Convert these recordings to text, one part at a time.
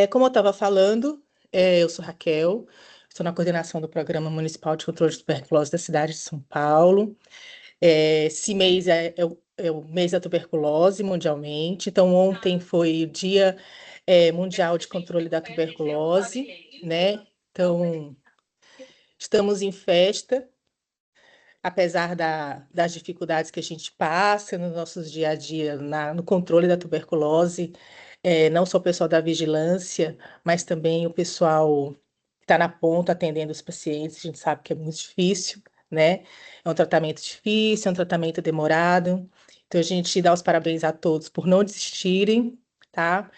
Como eu estava falando, eu sou Raquel, estou na coordenação do Programa Municipal de Controle de Tuberculose da cidade de São Paulo. Esse mês é o mês da tuberculose mundialmente, então ontem foi o Dia Mundial de Controle da Tuberculose, né? Então, estamos em festa, apesar das dificuldades que a gente passa no nossos dia a dia no controle da tuberculose, não só o pessoal da vigilância, mas também o pessoal que está na ponta atendendo os pacientes, a gente sabe que é muito difícil, né? É um tratamento difícil, é um tratamento demorado. Então, a gente dá os parabéns a todos por não desistirem, tá?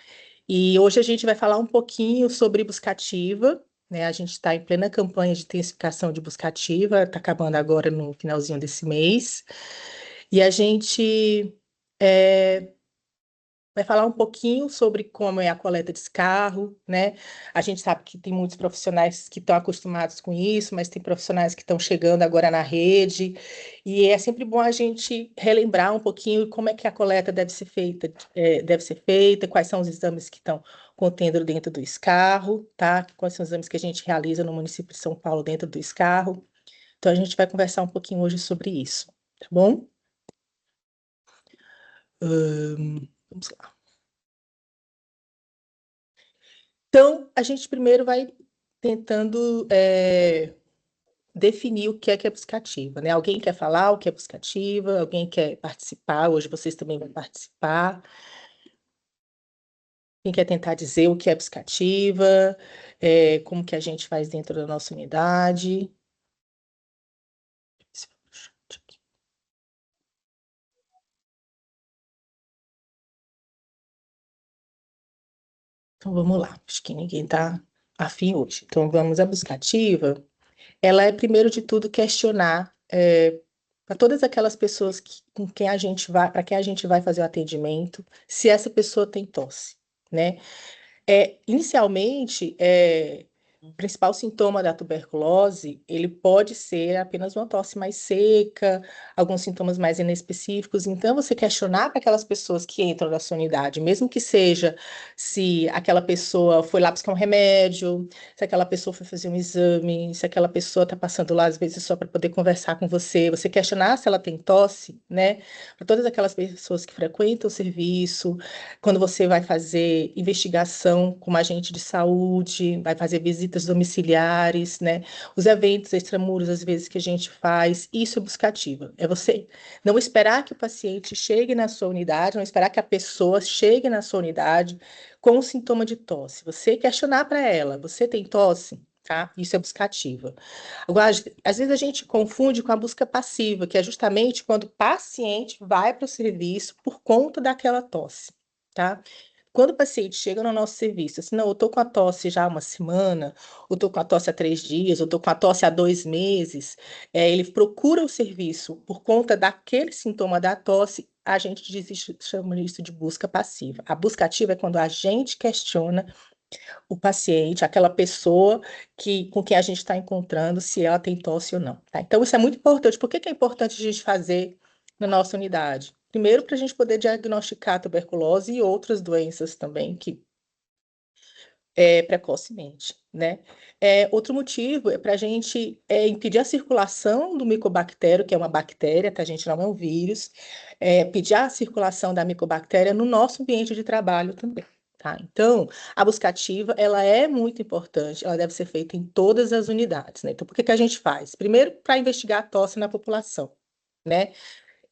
E hoje a gente vai falar um pouquinho sobre buscativa, né? A gente está em plena campanha de intensificação de buscativa, está acabando agora no finalzinho desse mês. E a gente é, vai falar um pouquinho sobre como é a coleta de escarro, né? A gente sabe que tem muitos profissionais que estão acostumados com isso, mas tem profissionais que estão chegando agora na rede, e é sempre bom a gente relembrar um pouquinho como é que a coleta deve ser feita, quais são os exames que estão contendo dentro do escarro, tá? Quais são os exames que a gente realiza no município de São Paulo dentro do escarro. Então a gente vai conversar um pouquinho hoje sobre isso, tá bom? Vamos lá. Então, a gente primeiro vai tentando definir o que é buscativa, né? Alguém quer falar o que é buscativa? Alguém quer participar? Hoje vocês também vão participar. Quem quer tentar dizer o que é buscativa? Como que a gente faz dentro da nossa unidade? Então, vamos lá. Acho que ninguém está afim hoje. Então, vamos à buscativa. Ela é, primeiro de tudo, questionar para todas aquelas pessoas com quem a gente vai, para quem a gente vai fazer o atendimento, se essa pessoa tem tosse, né? Inicialmente, o principal sintoma da tuberculose, ele pode ser apenas uma tosse mais seca, alguns sintomas mais inespecíficos. Então, você questionar para aquelas pessoas que entram na sua unidade, mesmo que seja se aquela pessoa foi lá buscar um remédio, se aquela pessoa foi fazer um exame, se aquela pessoa está passando lá, às vezes, só para poder conversar com você questionar se ela tem tosse, né? Para todas aquelas pessoas que frequentam o serviço, quando você vai fazer investigação como agente de saúde, vai fazer visitas domiciliares, né? Os eventos extramuros, às vezes, que a gente faz, isso é buscativa. É você não esperar que o paciente chegue na sua unidade, não esperar que a pessoa chegue na sua unidade com o sintoma de tosse. Você questionar para ela, você tem tosse? Tá? Isso é buscativa. Agora, às vezes a gente confunde com a busca passiva, que é justamente quando o paciente vai para o serviço por conta daquela tosse, tá? Quando o paciente chega no nosso serviço, assim, não, eu estou com a tosse já há uma semana, eu estou com a tosse há 3 dias, eu estou com a tosse há 2 meses, ele procura o serviço por conta daquele sintoma da tosse, a gente diz isso, chama isso de busca passiva. A busca ativa é quando a gente questiona o paciente, aquela pessoa com quem a gente está encontrando, se ela tem tosse ou não, tá? Então, isso é muito importante. Por que que é importante a gente fazer na nossa unidade? Primeiro, para a gente poder diagnosticar a tuberculose e outras doenças também, que precocemente, né? Outro motivo é para a gente impedir a circulação do micobactério, que é uma bactéria, tá, gente? Não é um vírus, pedir a circulação da micobactéria no nosso ambiente de trabalho também. Tá? Então, a buscativa, ela é muito importante, ela deve ser feita em todas as unidades, né? Então, por que que a gente faz? Primeiro, para investigar a tosse na população, né?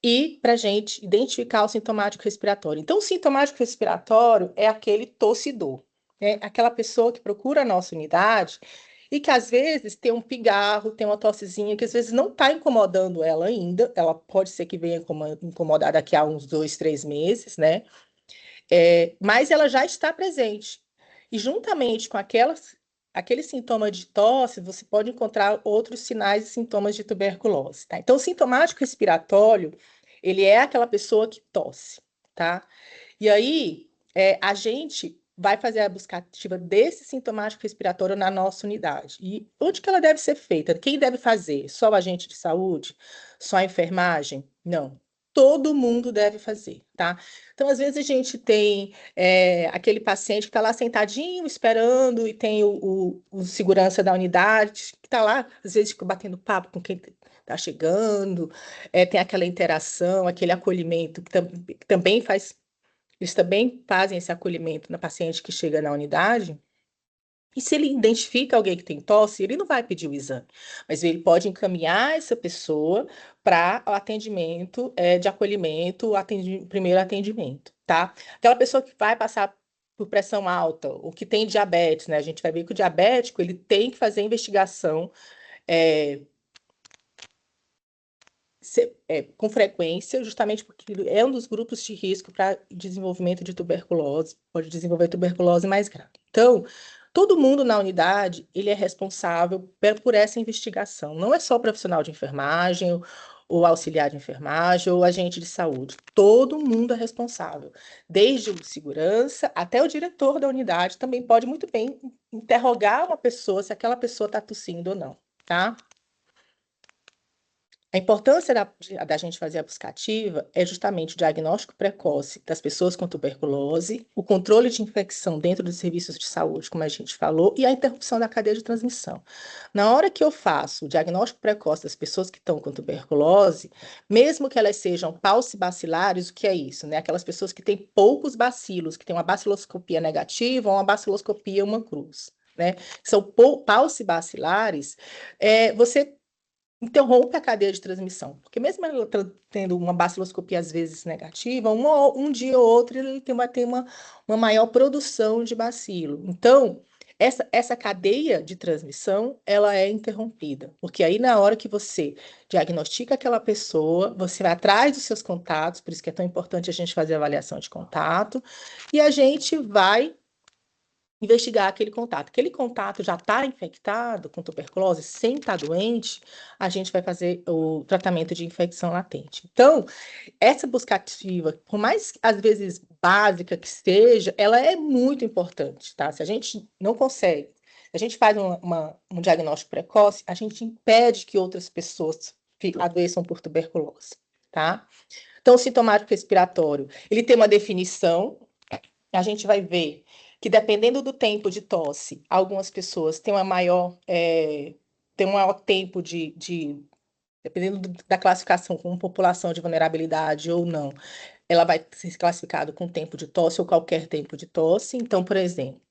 E para a gente identificar o sintomático respiratório. Então, o sintomático respiratório é aquele tossidor, né? Aquela pessoa que procura a nossa unidade e que às vezes tem um pigarro, tem uma tossezinha que às vezes não está incomodando ela ainda, ela pode ser que venha incomodar daqui a uns 2, 3 meses, né? Mas ela já está presente. E juntamente com aquele sintoma de tosse, você pode encontrar outros sinais e sintomas de tuberculose, tá? Então, o sintomático respiratório, ele é aquela pessoa que tosse, tá? E aí, a gente vai fazer a busca ativa desse sintomático respiratório na nossa unidade. E onde que ela deve ser feita? Quem deve fazer? Só o agente de saúde? Só a enfermagem? Não. todo mundo deve fazer, tá? Então, às vezes, a gente tem aquele paciente que está lá sentadinho, esperando, e tem o segurança da unidade, que está lá, às vezes, fica batendo papo com quem está chegando, tem aquela interação, aquele acolhimento, que também faz, eles também fazem esse acolhimento na paciente que chega na unidade. E se ele identifica alguém que tem tosse, ele não vai pedir o exame, mas ele pode encaminhar essa pessoa para o atendimento de acolhimento, primeiro atendimento, tá? Aquela pessoa que vai passar por pressão alta, ou que tem diabetes, né? A gente vai ver que o diabético ele tem que fazer investigação é, com frequência, justamente porque ele é um dos grupos de risco para desenvolvimento de tuberculose, pode desenvolver tuberculose mais grave. Então, todo mundo na unidade, ele é responsável por essa investigação. Não é só o profissional de enfermagem, ou auxiliar de enfermagem, ou agente de saúde. Todo mundo é responsável. Desde o segurança até o diretor da unidade também pode muito bem interrogar uma pessoa se aquela pessoa está tossindo ou não, tá? A importância da gente fazer a buscativa é justamente o diagnóstico precoce das pessoas com tuberculose, o controle de infecção dentro dos serviços de saúde, como a gente falou, e a interrupção da cadeia de transmissão. Na hora que eu faço o diagnóstico precoce das pessoas que estão com tuberculose, mesmo que elas sejam paucibacilares, o que é isso? Né? Aquelas pessoas que têm poucos bacilos, que têm uma baciloscopia negativa ou uma baciloscopia uma cruz. Né? São paucibacilares, você interrompe a cadeia de transmissão, porque mesmo ela tendo uma baciloscopia às vezes negativa, um dia ou outro ele vai ter uma maior produção de bacilo. Então, essa cadeia de transmissão, ela é interrompida, porque aí na hora que você diagnostica aquela pessoa, você vai atrás dos seus contatos, por isso que é tão importante a gente fazer a avaliação de contato, e a gente vai investigar aquele contato. Aquele contato já está infectado com tuberculose, sem estar doente, a gente vai fazer o tratamento de infecção latente. Então, essa busca ativa, por mais às vezes básica que seja, ela é muito importante, tá? Se a gente não consegue, se a gente faz um diagnóstico precoce, a gente impede que outras pessoas adoeçam por tuberculose, tá? Então, o sintomático respiratório, ele tem uma definição, a gente vai ver que dependendo do tempo de tosse, algumas pessoas têm tem um maior tempo dependendo da classificação como população de vulnerabilidade ou não, ela vai ser classificada com tempo de tosse ou qualquer tempo de tosse. Então, por exemplo,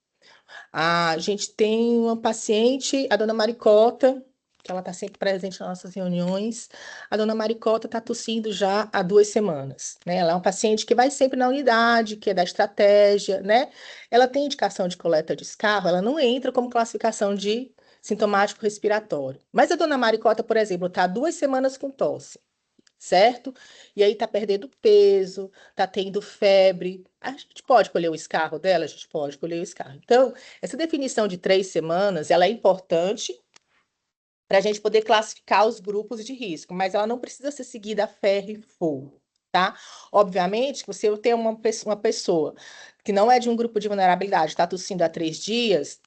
a gente tem uma paciente, a dona Maricota, que ela está sempre presente nas nossas reuniões. A dona Maricota está tossindo já há 2 semanas, né? Ela é uma paciente que vai sempre na unidade, que é da estratégia, né? Ela tem indicação de coleta de escarro, ela não entra como classificação de sintomático respiratório. Mas a dona Maricota, por exemplo, está há 2 semanas com tosse, certo? E aí tá perdendo peso, tá tendo febre. A gente pode colher o escarro dela? A gente pode colher o escarro. Então, essa definição de 3 semanas, ela é importante para a gente poder classificar os grupos de risco, mas ela não precisa ser seguida a ferro e fogo, tá? Obviamente, se você tem uma pessoa que não é de um grupo de vulnerabilidade, está tossindo há 3 dias,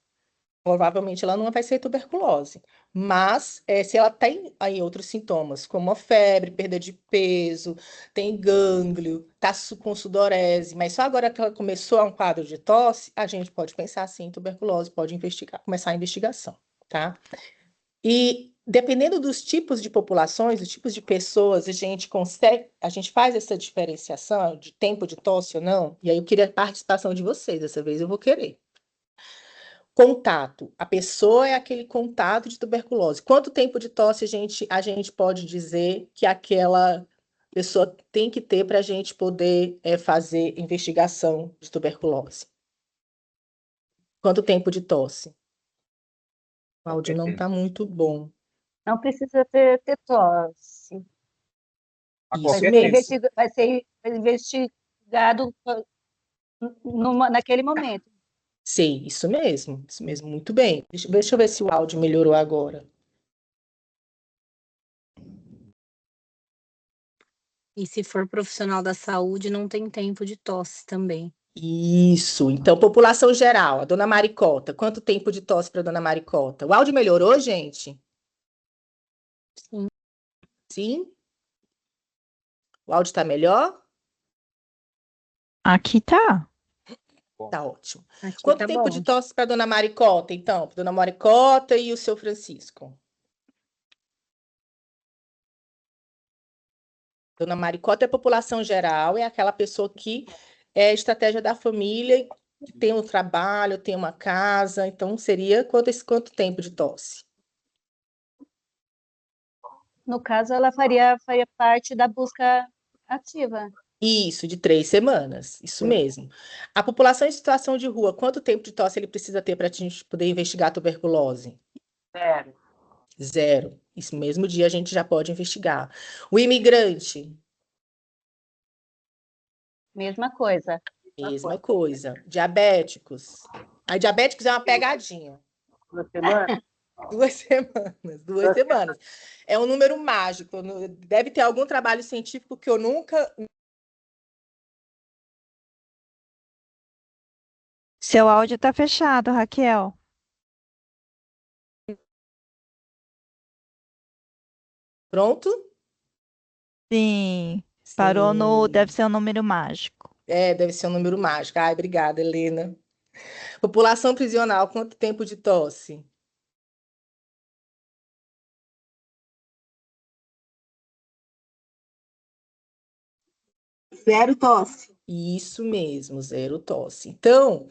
provavelmente ela não vai ser tuberculose. Mas se ela tem aí outros sintomas, como a febre, perda de peso, tem gânglio, está com sudorese, mas só agora que ela começou um quadro de tosse, a gente pode pensar assim em tuberculose, pode começar a investigação, tá? E dependendo dos tipos de populações, dos tipos de pessoas, a gente faz essa diferenciação de tempo de tosse ou não, e aí eu queria a participação de vocês, dessa vez eu vou querer. Contato. A pessoa é aquele contato de tuberculose. Quanto tempo de tosse a gente pode dizer que aquela pessoa tem que ter para a gente poder fazer investigação de tuberculose? Quanto tempo de tosse? O áudio não está muito bom. Não precisa ter tosse. Isso mesmo. Vai ser investigado naquele momento. Sim, isso mesmo, muito bem. Deixa eu ver se o áudio melhorou agora. E se for profissional da saúde, não tem tempo de tosse também. Isso, então, população geral, a dona Maricota, quanto tempo de tosse para a dona Maricota? O áudio melhorou, gente? Sim. Sim? O áudio tá melhor? Aqui tá. Tá ótimo. Aqui Quanto tá tempo de bom. tosse para dona Maricota, então? Para dona Maricota e o seu Francisco? Dona Maricota é a população geral, é aquela pessoa que é estratégia da família, que tem um trabalho, tem uma casa, então seria quanto tempo de tosse? No caso, ela faria parte da busca ativa. Isso, de 3 semanas, isso mesmo. A população em situação de rua, quanto tempo de tosse ele precisa ter para a gente poder investigar a tuberculose? 0. 0. Esse mesmo dia a gente já pode investigar. O imigrante, Mesma coisa. mesma coisa. Diabéticos. Aí, diabéticos é uma pegadinha. 2 semanas? 2 semanas, 2 semanas. É um número mágico. Deve ter algum trabalho científico que eu nunca. Seu áudio tá fechado, Raquel. Pronto? Sim. Parou no. Deve Sim. ser um número mágico. Deve ser um número mágico. Ai, obrigada, Helena. População prisional, quanto tempo de tosse? Zero tosse. Isso mesmo, 0 tosse. Então,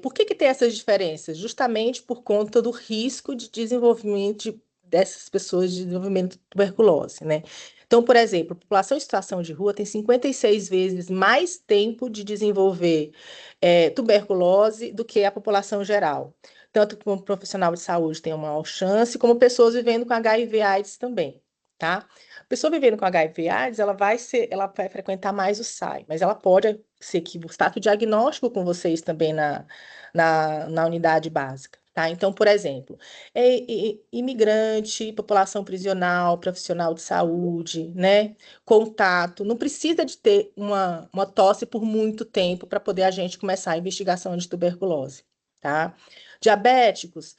por que tem essas diferenças? Justamente por conta do risco de desenvolvimento dessas pessoas de desenvolvimento de tuberculose, né? Então, por exemplo, a população em situação de rua tem 56 vezes mais tempo de desenvolver tuberculose do que a população geral. Tanto como profissional de saúde tem uma maior chance, como pessoas vivendo com HIV/AIDS também, tá? A pessoa vivendo com HIV/AIDS, ela vai frequentar mais o SAI, mas ela pode ser que faça o diagnóstico com vocês também na unidade básica, tá? Então, por exemplo, imigrante, população prisional, profissional de saúde, né? Contato, não precisa de ter uma tosse por muito tempo para poder a gente começar a investigação de tuberculose, tá? Diabéticos,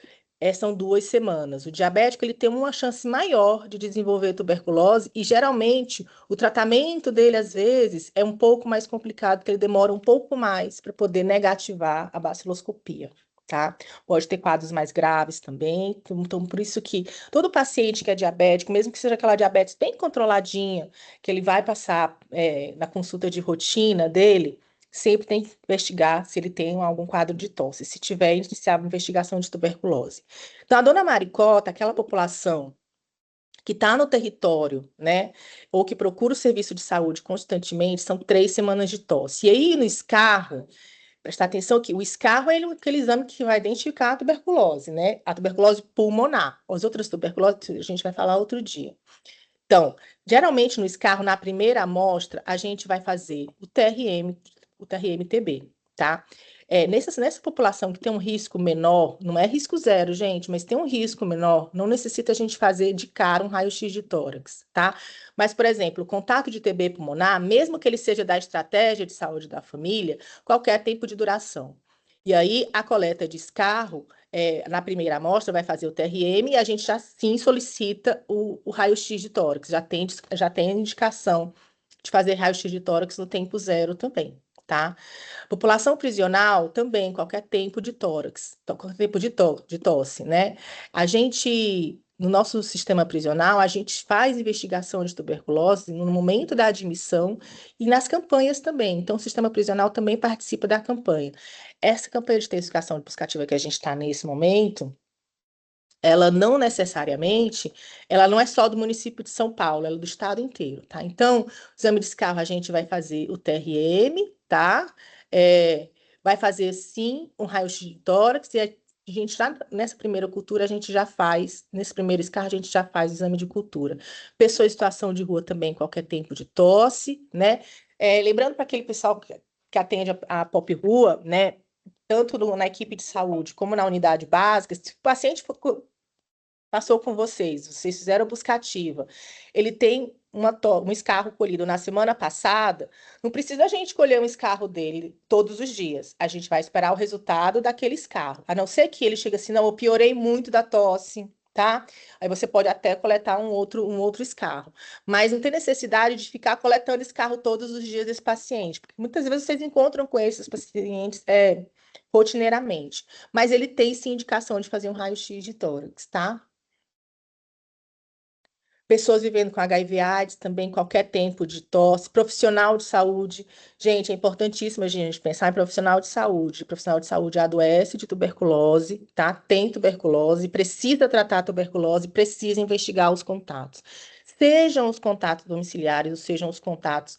são 2 semanas. O diabético ele tem uma chance maior de desenvolver tuberculose e geralmente o tratamento dele às vezes é um pouco mais complicado, porque ele demora um pouco mais para poder negativar a baciloscopia, tá? Pode ter quadros mais graves também. Então, por isso que todo paciente que é diabético, mesmo que seja aquela diabetes bem controladinha, que ele vai passar na consulta de rotina dele, sempre tem que investigar se ele tem algum quadro de tosse. Se tiver, iniciar uma investigação de tuberculose. Então, a dona Maricota, aquela população que está no território, né, ou que procura o serviço de saúde constantemente, são 3 semanas de tosse. E aí, no escarro, prestar atenção que o escarro é aquele exame que vai identificar a tuberculose, né, a tuberculose pulmonar. As outras tuberculoses a gente vai falar outro dia. Então, geralmente no escarro, na primeira amostra, a gente vai fazer o TRM-TB, tá? Nessa população que tem um risco menor, não é risco 0, gente, mas tem um risco menor, não necessita a gente fazer de cara um raio-x de tórax, tá? Mas, por exemplo, o contato de TB pulmonar, mesmo que ele seja da estratégia de saúde da família, qualquer tempo de duração. E aí, a coleta de escarro, na primeira amostra, vai fazer o TRM e a gente já sim solicita o raio-x de tórax, já tem indicação de fazer raio-x de tórax no tempo 0 também, tá? População prisional também, qualquer tempo de tórax, qualquer tempo de tosse, né? A gente, no nosso sistema prisional, a gente faz investigação de tuberculose no momento da admissão e nas campanhas também. Então, o sistema prisional também participa da campanha. Essa campanha de intensificação buscativa que a gente está nesse momento, ela não necessariamente, ela não é só do município de São Paulo, ela é do estado inteiro, tá? Então, o exame de escarro a gente vai fazer o TRM, tá? Vai fazer, sim, um raio-x de tórax, e a gente já, nessa primeira cultura, a gente já faz, nesse primeiro escarro, a gente já faz o exame de cultura. Pessoa em situação de rua também, qualquer tempo de tosse, né? Lembrando para aquele pessoal que atende a Pop Rua, né? Tanto na equipe de saúde como na unidade básica, se o paciente passou com vocês fizeram busca ativa, ele tem um escarro colhido na semana passada, não precisa a gente colher um escarro dele todos os dias. A gente vai esperar o resultado daquele escarro. A não ser que ele chegue assim, não, eu piorei muito da tosse, tá? Aí você pode até coletar um outro escarro. Mas não tem necessidade de ficar coletando escarro todos os dias desse paciente, porque muitas vezes vocês encontram com esses pacientes rotineiramente. Mas ele tem sim indicação de fazer um raio-x de tórax, tá? Pessoas vivendo com HIV/AIDS, também qualquer tempo de tosse, profissional de saúde. Gente, é importantíssimo a gente pensar em profissional de saúde. Profissional de saúde adoece de tuberculose, tá? Tem tuberculose, precisa tratar a tuberculose, precisa investigar os contatos. Sejam os contatos domiciliares, ou sejam os contatos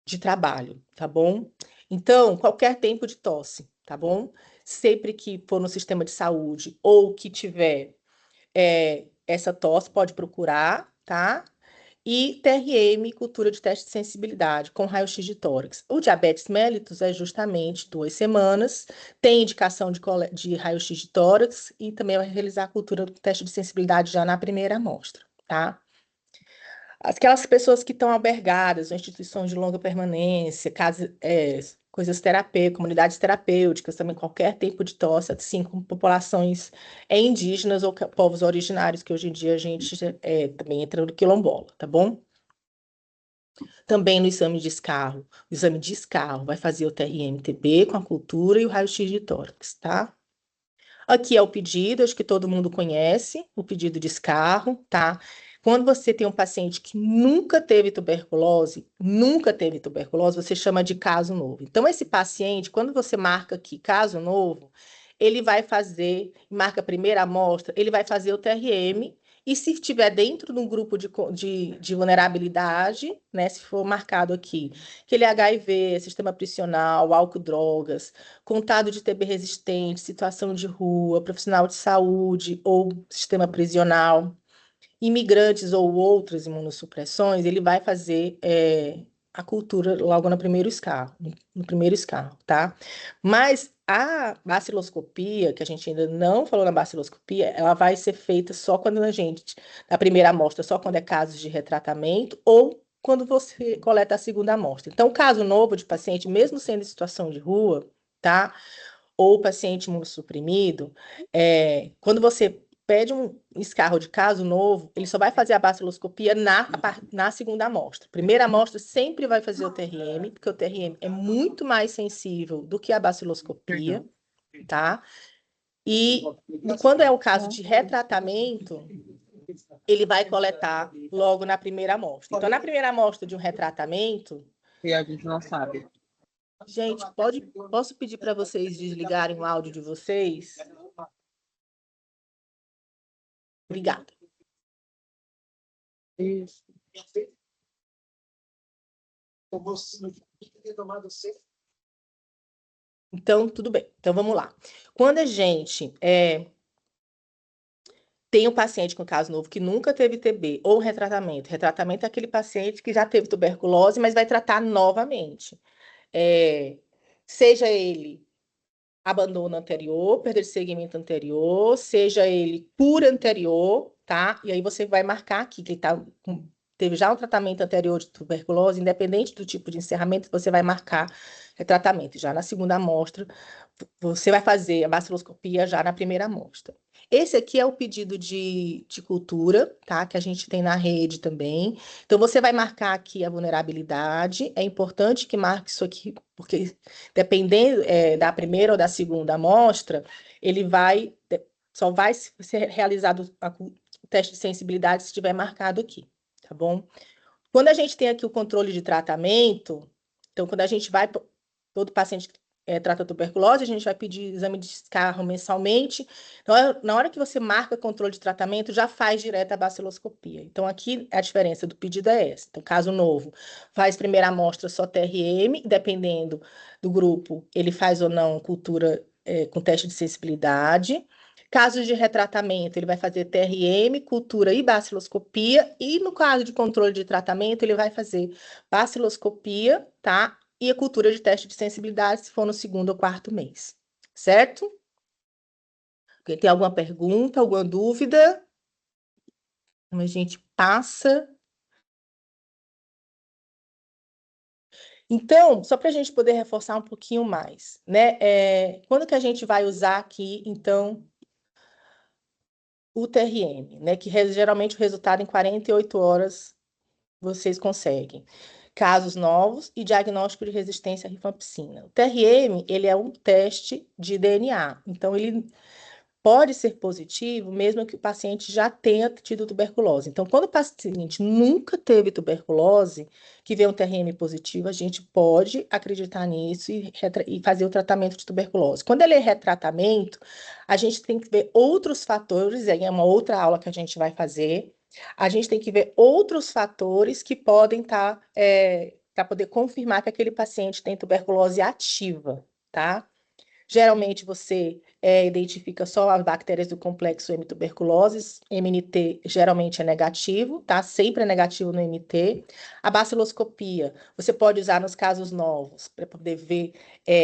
de trabalho, tá bom? Então, qualquer tempo de tosse, tá bom? Sempre que for no sistema de saúde ou que tiver essa tosse, pode procurar, tá? E TRM, cultura de teste de sensibilidade, com raio-x de tórax. O diabetes mellitus é justamente 2 semanas, tem indicação de raio-x de tórax e também vai realizar a cultura do teste de sensibilidade já na primeira amostra, tá? Aquelas pessoas que estão albergadas em instituições de longa permanência, coisas terapêuticas, comunidades terapêuticas, também qualquer tipo de tosse, assim como populações indígenas ou povos originários, que hoje em dia a gente também entra no quilombola, tá bom? Também no exame de escarro. O exame de escarro vai fazer o TRM-TB com a cultura e o raio-x de tórax, tá? Aqui é o pedido, acho que todo mundo conhece, o pedido de escarro, tá? Quando você tem um paciente que nunca teve tuberculose, você chama de caso novo. Então, esse paciente, quando você marca aqui caso novo, ele vai fazer, marca a primeira amostra, ele vai fazer o TRM, e se estiver dentro de um grupo de vulnerabilidade, né, se for marcado aqui, que ele é HIV, sistema prisional, álcool, drogas, contado de TB resistente, situação de rua, profissional de saúde ou sistema prisional, imigrantes ou outras imunossupressões, ele vai fazer a cultura logo no primeiro escarro, tá? Mas a baciloscopia, que a gente ainda não falou na baciloscopia, ela vai ser feita só quando na primeira amostra, só quando é casos de retratamento ou quando você coleta a segunda amostra. Então, caso novo de paciente, mesmo sendo em situação de rua, tá? Ou paciente imunossuprimido, quando você pede um escarro de caso novo, ele só vai fazer a baciloscopia na segunda amostra. Primeira amostra sempre vai fazer o TRM, porque o TRM é muito mais sensível do que a baciloscopia, tá? E quando é o caso de retratamento, ele vai coletar logo na primeira amostra. Então, na primeira amostra de um retratamento, E a gente não sabe. gente, posso pedir para vocês desligarem o áudio de vocês? Obrigada. Isso. Então, tudo bem. Então, vamos lá. Quando a gente tem um paciente com caso novo que nunca teve TB ou retratamento é aquele paciente que já teve tuberculose, mas vai tratar novamente. Seja ele abandono anterior, perda de segmento anterior, seja ele cura anterior, tá? E aí você vai marcar aqui que ele teve já um tratamento anterior de tuberculose, independente do tipo de encerramento, você vai marcar tratamento. Já na segunda amostra, você vai fazer a baciloscopia já na primeira amostra. Esse aqui é o pedido de cultura, tá? Que a gente tem na rede também. Então, você vai marcar aqui a vulnerabilidade. É importante que marque isso aqui, porque dependendo da primeira ou da segunda amostra, só vai ser realizado o teste de sensibilidade se estiver marcado aqui, tá bom? Quando a gente tem aqui o controle de tratamento, então, quando a gente vai, todo paciente trata tuberculose, a gente vai pedir exame de escarro mensalmente. Então, na hora que você marca controle de tratamento, já faz direto a baciloscopia. Então, aqui a diferença do pedido é essa. Então, caso novo, faz primeira amostra só TRM, dependendo do grupo, ele faz ou não cultura com teste de sensibilidade. Casos de retratamento, ele vai fazer TRM, cultura e baciloscopia. E no caso de controle de tratamento, ele vai fazer baciloscopia, tá? E a cultura de teste de sensibilidade, se for no segundo ou quarto mês. Certo? Alguém tem alguma pergunta, alguma dúvida? Então, a gente passa. Então, só para a gente poder reforçar um pouquinho mais, né? Quando que a gente vai usar aqui, então, o TRM, né? Que geralmente o resultado em 48 horas vocês conseguem. Casos novos e diagnóstico de resistência à rifampicina. O TRM, ele é um teste de DNA, então ele pode ser positivo mesmo que o paciente já tenha tido tuberculose. Então, quando o paciente nunca teve tuberculose, que vê um TRM positivo, a gente pode acreditar nisso e fazer o tratamento de tuberculose. Quando ele é retratamento, a gente tem que ver outros fatores, aí é uma outra aula que a gente vai fazer. A gente tem que ver outros fatores que podem estar, para poder confirmar que aquele paciente tem tuberculose ativa, tá? Geralmente você identifica só as bactérias do complexo M-tuberculose, MNT geralmente é negativo, tá? Sempre é negativo no MT. A baciloscopia, você pode usar nos casos novos, para poder ver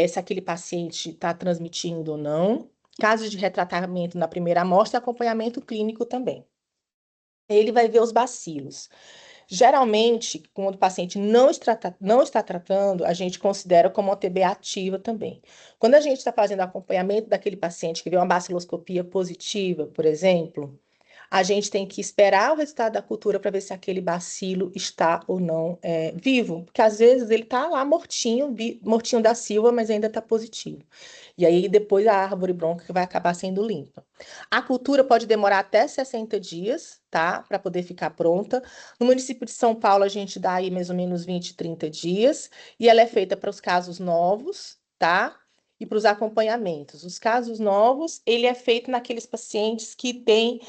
se aquele paciente está transmitindo ou não. Casos de retratamento na primeira amostra, acompanhamento clínico também. Ele vai ver os bacilos. Geralmente, quando o paciente não está tratando, a gente considera como uma TB ativa também. Quando a gente está fazendo acompanhamento daquele paciente que vê uma baciloscopia positiva, por exemplo, a gente tem que esperar o resultado da cultura para ver se aquele bacilo está ou não vivo, porque às vezes ele está lá mortinho, mortinho da silva, mas ainda está positivo. E aí depois a árvore brônquica vai acabar sendo limpa. A cultura pode demorar até 60 dias, tá? Para poder ficar pronta. No município de São Paulo, a gente dá aí mais ou menos 20, 30 dias, e ela é feita para os casos novos, tá? E para os acompanhamentos. Os casos novos, ele é feito naqueles pacientes que têm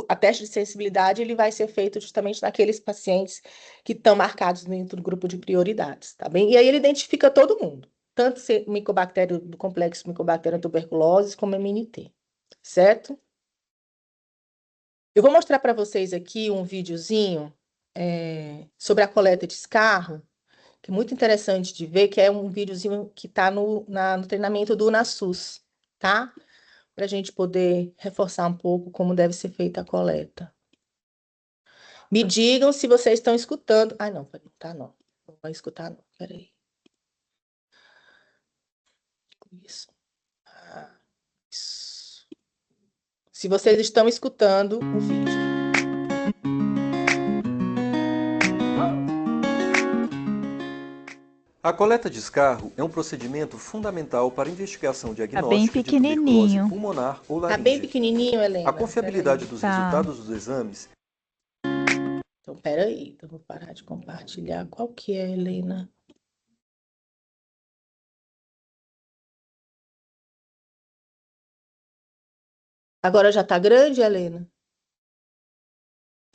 a teste de sensibilidade, ele vai ser feito justamente naqueles pacientes que estão marcados dentro do grupo de prioridades, tá bem? E aí ele identifica todo mundo, tanto micobactéria do complexo Mycobacterium tuberculosis como MNT, certo? Eu vou mostrar para vocês aqui um videozinho sobre a coleta de escarro, que é muito interessante de ver, que é um videozinho que está no treinamento do UNASUS, tá? Para a gente poder reforçar um pouco como deve ser feita a coleta. Me digam se vocês estão escutando. Ai, não, tá não. Não vai escutar, não. Peraí. Isso. Isso. Se vocês estão escutando o vídeo. A coleta de escarro é um procedimento fundamental para a investigação Tá bem diagnóstica de tuberculose pequenininho. pulmonar ou Tá bem laríngea. pequenininho, Helena? A confiabilidade dos Tá. resultados dos exames Então, peraí. Então, vou parar de compartilhar. Qual que é, Helena? Agora já tá grande, Helena?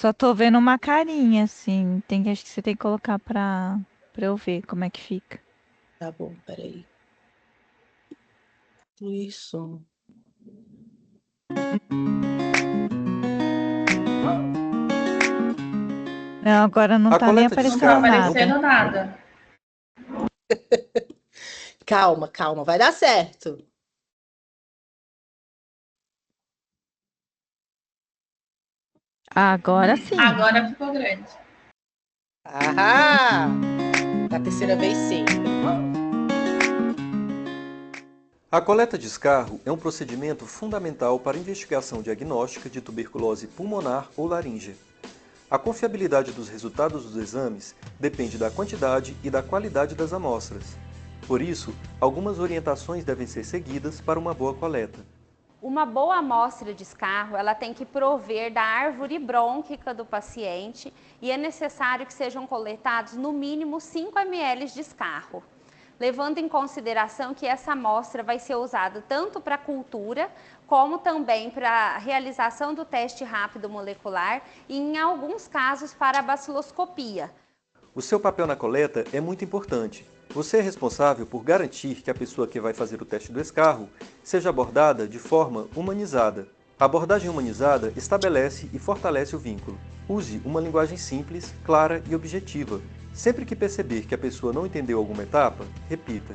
Só tô vendo uma carinha, assim. Acho que você tem que colocar pra eu ver como é que fica. Tá bom, peraí. Isso. Não, agora não A tá nem coleta de aparecendo escarro é um nada. Aparecendo nada. Calma, calma, vai dar certo. Agora sim. Agora ficou grande. Ah! Da terceira vez, sim. A coleta de escarro é um procedimento fundamental para a investigação diagnóstica de tuberculose pulmonar ou laríngea. A confiabilidade dos resultados dos exames depende da quantidade e da qualidade das amostras. Por isso, algumas orientações devem ser seguidas para uma boa coleta. Uma boa amostra de escarro, ela tem que prover da árvore brônquica do paciente e é necessário que sejam coletados no mínimo 5 ml de escarro, levando em consideração que essa amostra vai ser usada tanto para cultura, como também para a realização do teste rápido molecular e, em alguns casos, para a baciloscopia. O seu papel na coleta é muito importante. Você é responsável por garantir que a pessoa que vai fazer o teste do escarro seja abordada de forma humanizada. A abordagem humanizada estabelece e fortalece o vínculo. Use uma linguagem simples, clara e objetiva. Sempre que perceber que a pessoa não entendeu alguma etapa, repita.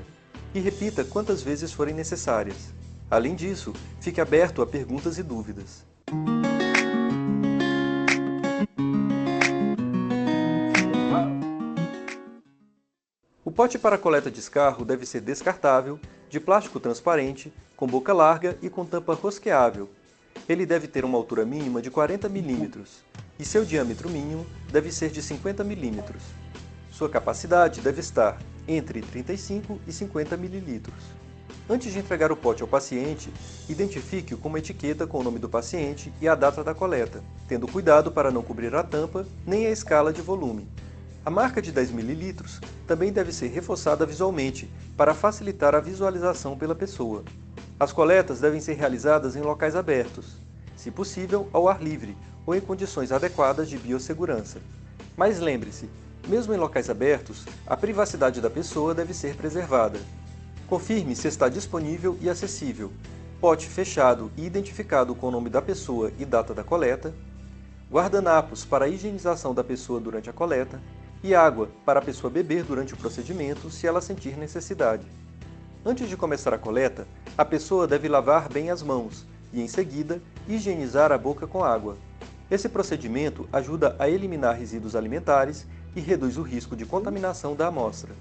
E repita quantas vezes forem necessárias. Além disso, fique aberto a perguntas e dúvidas. O pote para coleta de escarro deve ser descartável, de plástico transparente, com boca larga e com tampa rosqueável. Ele deve ter uma altura mínima de 40 mm e seu diâmetro mínimo deve ser de 50 mm. Sua capacidade deve estar entre 35 e 50 ml. Antes de entregar o pote ao paciente, identifique-o com uma etiqueta com o nome do paciente e a data da coleta, tendo cuidado para não cobrir a tampa nem a escala de volume. A marca de 10 ml também deve ser reforçada visualmente para facilitar a visualização pela pessoa. As coletas devem ser realizadas em locais abertos, se possível ao ar livre ou em condições adequadas de biossegurança. Mas lembre-se, mesmo em locais abertos, a privacidade da pessoa deve ser preservada. Confirme se está disponível e acessível, pote fechado e identificado com o nome da pessoa e data da coleta, guardanapos para a higienização da pessoa durante a coleta e água para a pessoa beber durante o procedimento se ela sentir necessidade. Antes de começar a coleta, a pessoa deve lavar bem as mãos e, em seguida, higienizar a boca com água. Esse procedimento ajuda a eliminar resíduos alimentares e reduz o risco de contaminação da amostra.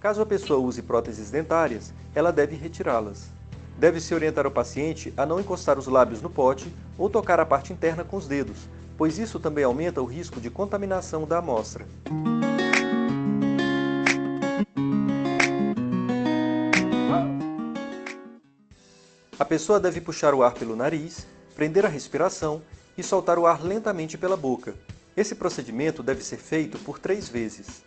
Caso a pessoa use próteses dentárias, ela deve retirá-las. Deve-se orientar o paciente a não encostar os lábios no pote ou tocar a parte interna com os dedos, pois isso também aumenta o risco de contaminação da amostra. A pessoa deve puxar o ar pelo nariz, prender a respiração e soltar o ar lentamente pela boca. Esse procedimento deve ser feito por 3 vezes.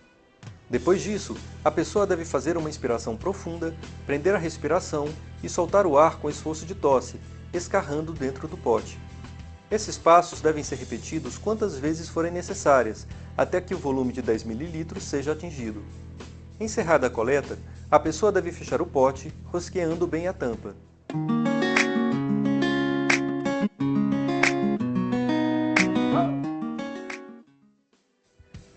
Depois disso, a pessoa deve fazer uma inspiração profunda, prender a respiração e soltar o ar com esforço de tosse, escarrando dentro do pote. Esses passos devem ser repetidos quantas vezes forem necessárias, até que o volume de 10 ml seja atingido. Encerrada a coleta, a pessoa deve fechar o pote, rosqueando bem a tampa.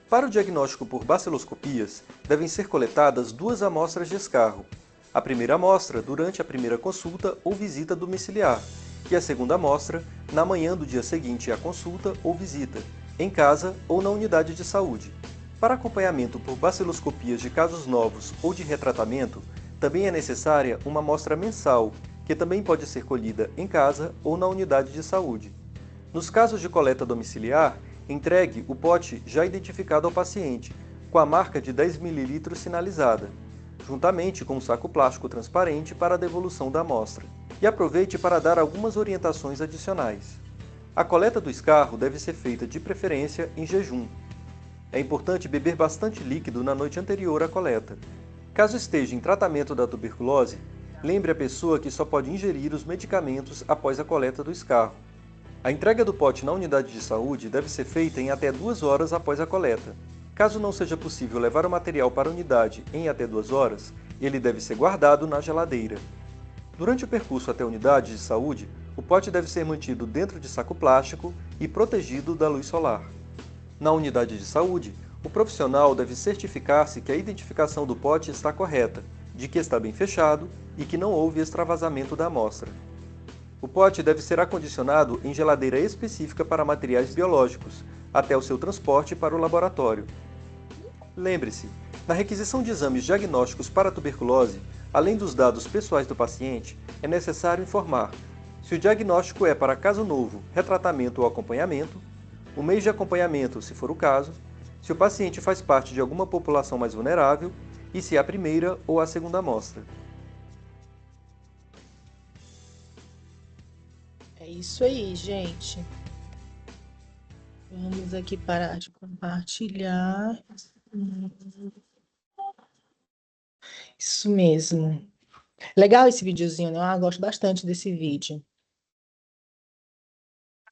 Para o diagnóstico por baciloscopias, devem ser coletadas 2 amostras de escarro. A primeira amostra durante a primeira consulta ou visita domiciliar, e a segunda amostra na manhã do dia seguinte à consulta ou visita, em casa ou na unidade de saúde. Para acompanhamento por baciloscopias de casos novos ou de retratamento, também é necessária uma amostra mensal, que também pode ser colhida em casa ou na unidade de saúde. Nos casos de coleta domiciliar, entregue o pote já identificado ao paciente, com a marca de 10 ml sinalizada, juntamente com um saco plástico transparente para a devolução da amostra. E aproveite para dar algumas orientações adicionais. A coleta do escarro deve ser feita de preferência em jejum. É importante beber bastante líquido na noite anterior à coleta. Caso esteja em tratamento da tuberculose, lembre a pessoa que só pode ingerir os medicamentos após a coleta do escarro. A entrega do pote na unidade de saúde deve ser feita em até 2 horas após a coleta. Caso não seja possível levar o material para a unidade em até 2 horas, ele deve ser guardado na geladeira. Durante o percurso até a unidade de saúde, o pote deve ser mantido dentro de saco plástico e protegido da luz solar. Na unidade de saúde, o profissional deve certificar-se que a identificação do pote está correta, de que está bem fechado e que não houve extravasamento da amostra. O pote deve ser acondicionado em geladeira específica para materiais biológicos, até o seu transporte para o laboratório. Lembre-se, na requisição de exames diagnósticos para a tuberculose, além dos dados pessoais do paciente, é necessário informar se o diagnóstico é para caso novo, retratamento ou acompanhamento, o mês de acompanhamento, se for o caso, se o paciente faz parte de alguma população mais vulnerável e se é a primeira ou a segunda amostra. É isso aí, gente. Vamos aqui parar de compartilhar. Isso mesmo. Legal esse videozinho, né? Eu gosto bastante desse vídeo.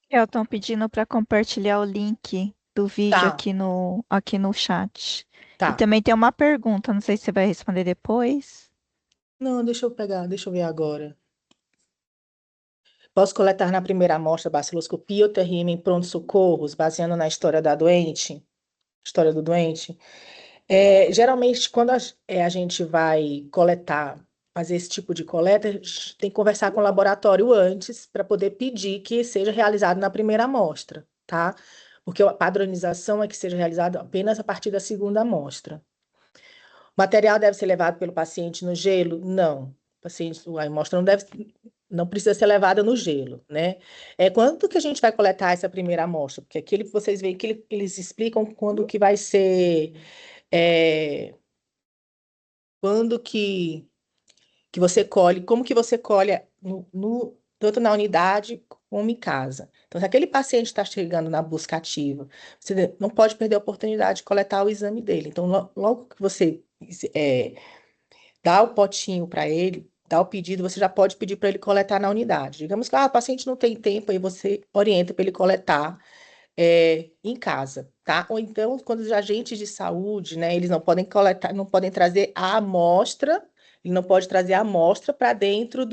Estão pedindo para compartilhar o link do vídeo Tá, aqui no chat. E tá. também tem uma pergunta, não sei se você vai responder depois. Não, deixa eu ver agora. Posso coletar na primeira amostra baciloscopia ou TRM em pronto-socorros, baseando na história da doente? História do doente? Geralmente, quando a gente vai fazer esse tipo de coleta, a gente tem que conversar com o laboratório antes para poder pedir que seja realizado na primeira amostra, tá? Porque a padronização é que seja realizado apenas a partir da segunda amostra. O material deve ser levado pelo paciente no gelo? Não. paciente, a amostra não precisa ser levada no gelo, né? Quando que a gente vai coletar essa primeira amostra? Porque aquilo que vocês veem que eles explicam quando que vai ser, quando que você colhe, como que você colhe tanto na unidade como em casa. Então, se aquele paciente está chegando na busca ativa, você não pode perder a oportunidade de coletar o exame dele. Então, logo que você dá o potinho para ele, dá o pedido, você já pode pedir para ele coletar na unidade. Digamos que o paciente não tem tempo, aí você orienta para ele coletar em casa, tá? Ou então, quando os agentes de saúde, né, eles não podem coletar, não podem trazer a amostra, ele não pode trazer a amostra para dentro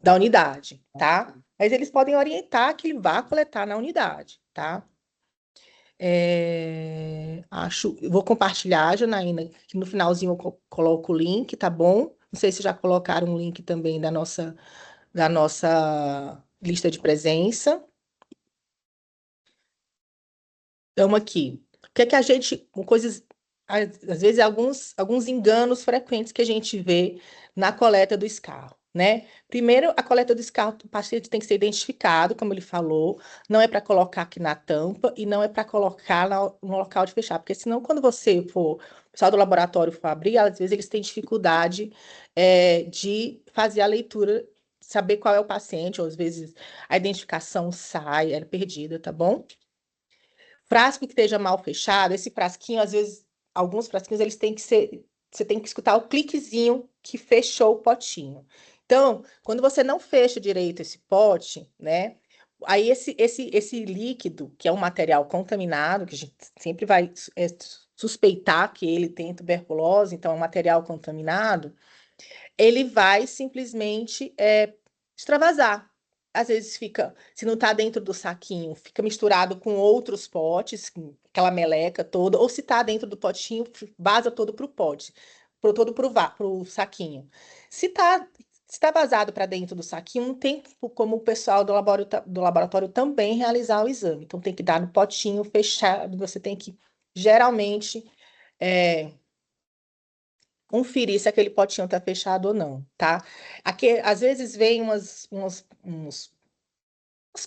da unidade, tá? Mas eles podem orientar que ele vá coletar na unidade, tá? Vou compartilhar, Janaína, que no finalzinho eu coloco o link, tá bom? Não sei se já colocaram um link também da nossa lista de presença. Estamos aqui. O que é que a gente, coisas, às vezes, alguns enganos frequentes que a gente vê na coleta do escarro, né? Primeiro, a coleta do escarro do paciente tem que ser identificado, como ele falou, não é para colocar aqui na tampa e não é para colocar no local de fechar, porque senão, quando você for, o pessoal do laboratório for abrir, às vezes eles têm dificuldade de fazer a leitura, saber qual é o paciente, ou às vezes a identificação sai, é perdida, tá bom? Frasco que esteja mal fechado, esse frasquinho, às vezes, alguns frasquinhos, eles têm que ser, você tem que escutar o cliquezinho que fechou o potinho. Então, quando você não fecha direito esse pote, né, aí esse líquido, que é um material contaminado, que a gente sempre vai suspeitar que ele tem tuberculose, então é um material contaminado, ele vai simplesmente extravasar. Às vezes fica, se não está dentro do saquinho, fica misturado com outros potes, aquela meleca toda, ou se está dentro do potinho, vaza todo para o pote, todo para o saquinho. Se está vazado para dentro do saquinho, não tem como o pessoal do laboratório também realizar o exame. Então tem que dar no potinho fechado, você tem que, geralmente, conferir se aquele potinho está fechado ou não, tá? Aqui, às vezes vem umas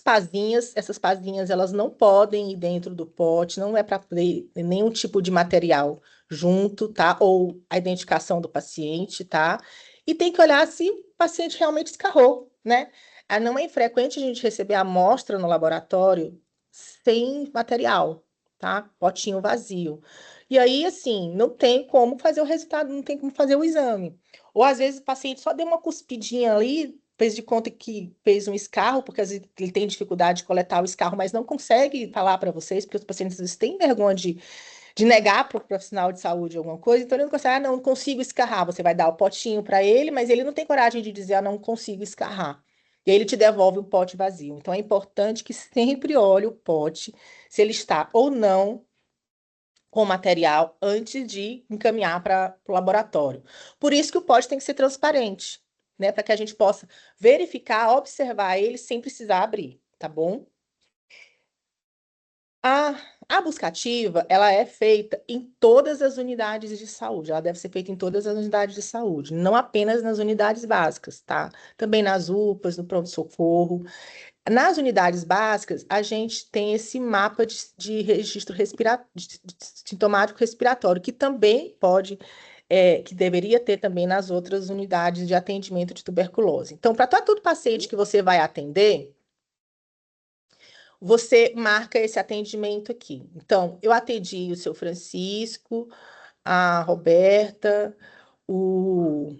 pazinhas, essas pazinhas elas não podem ir dentro do pote, não é para ter nenhum tipo de material junto, tá? Ou a identificação do paciente, tá? E tem que olhar se o paciente realmente escarrou, né? Não é infrequente a gente receber a amostra no laboratório sem material, tá? Potinho vazio. E aí, assim, não tem como fazer o resultado, não tem como fazer o exame. Ou às vezes o paciente só deu uma cuspidinha ali, fez de conta que fez um escarro, porque às vezes ele tem dificuldade de coletar o escarro, mas não consegue falar para vocês, porque os pacientes às vezes têm vergonha de negar para o profissional de saúde alguma coisa, então ele não consegue, não consigo escarrar. Você vai dar o potinho para ele, mas ele não tem coragem de dizer, não consigo escarrar. E aí ele te devolve um pote vazio. Então é importante que sempre olhe o pote, se ele está ou não com material antes de encaminhar para o laboratório. Por isso que o pote tem que ser transparente, né? Para que a gente possa verificar, observar ele sem precisar abrir, tá bom? A busca ativa, ela é feita em todas as unidades de saúde, ela deve ser feita em todas as unidades de saúde, não apenas nas unidades básicas, tá? Também nas UPAs, no pronto-socorro. Nas unidades básicas, a gente tem esse mapa de registro sintomático respiratório, que também pode, que deveria ter também nas outras unidades de atendimento de tuberculose. Então, para todo paciente que você vai atender, você marca esse atendimento aqui. Então, eu atendi o seu Francisco, a Roberta, o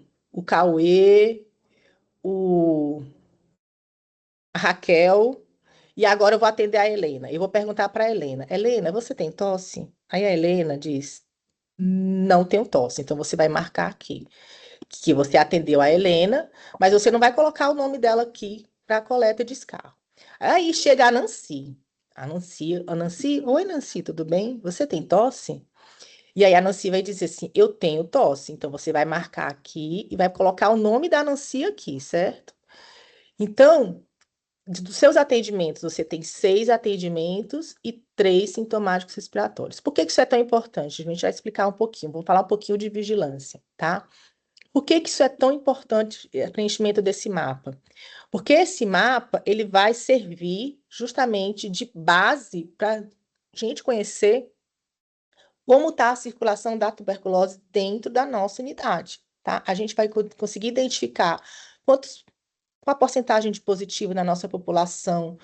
Cauê, a Raquel, e agora eu vou atender a Helena. Eu vou perguntar para a Helena: Helena, você tem tosse? Aí a Helena diz: não tenho tosse. Então você vai marcar aqui que você atendeu a Helena, mas você não vai colocar o nome dela aqui para a coleta de escarro. Aí chega a Nancy. A Nancy, oi Nancy, tudo bem? Você tem tosse? E aí a Nancy vai dizer assim: eu tenho tosse. Então você vai marcar aqui e vai colocar o nome da Nancy aqui, certo? Então, dos seus atendimentos, você tem 6 atendimentos e 3 sintomáticos respiratórios. Por que isso é tão importante? A gente vai explicar um pouquinho, vamos falar um pouquinho de vigilância, tá? Por que isso é tão importante, o preenchimento desse mapa? Porque esse mapa, ele vai servir justamente de base para a gente conhecer como está a circulação da tuberculose dentro da nossa unidade, tá? A gente vai conseguir identificar qual a porcentagem de positivo na nossa população,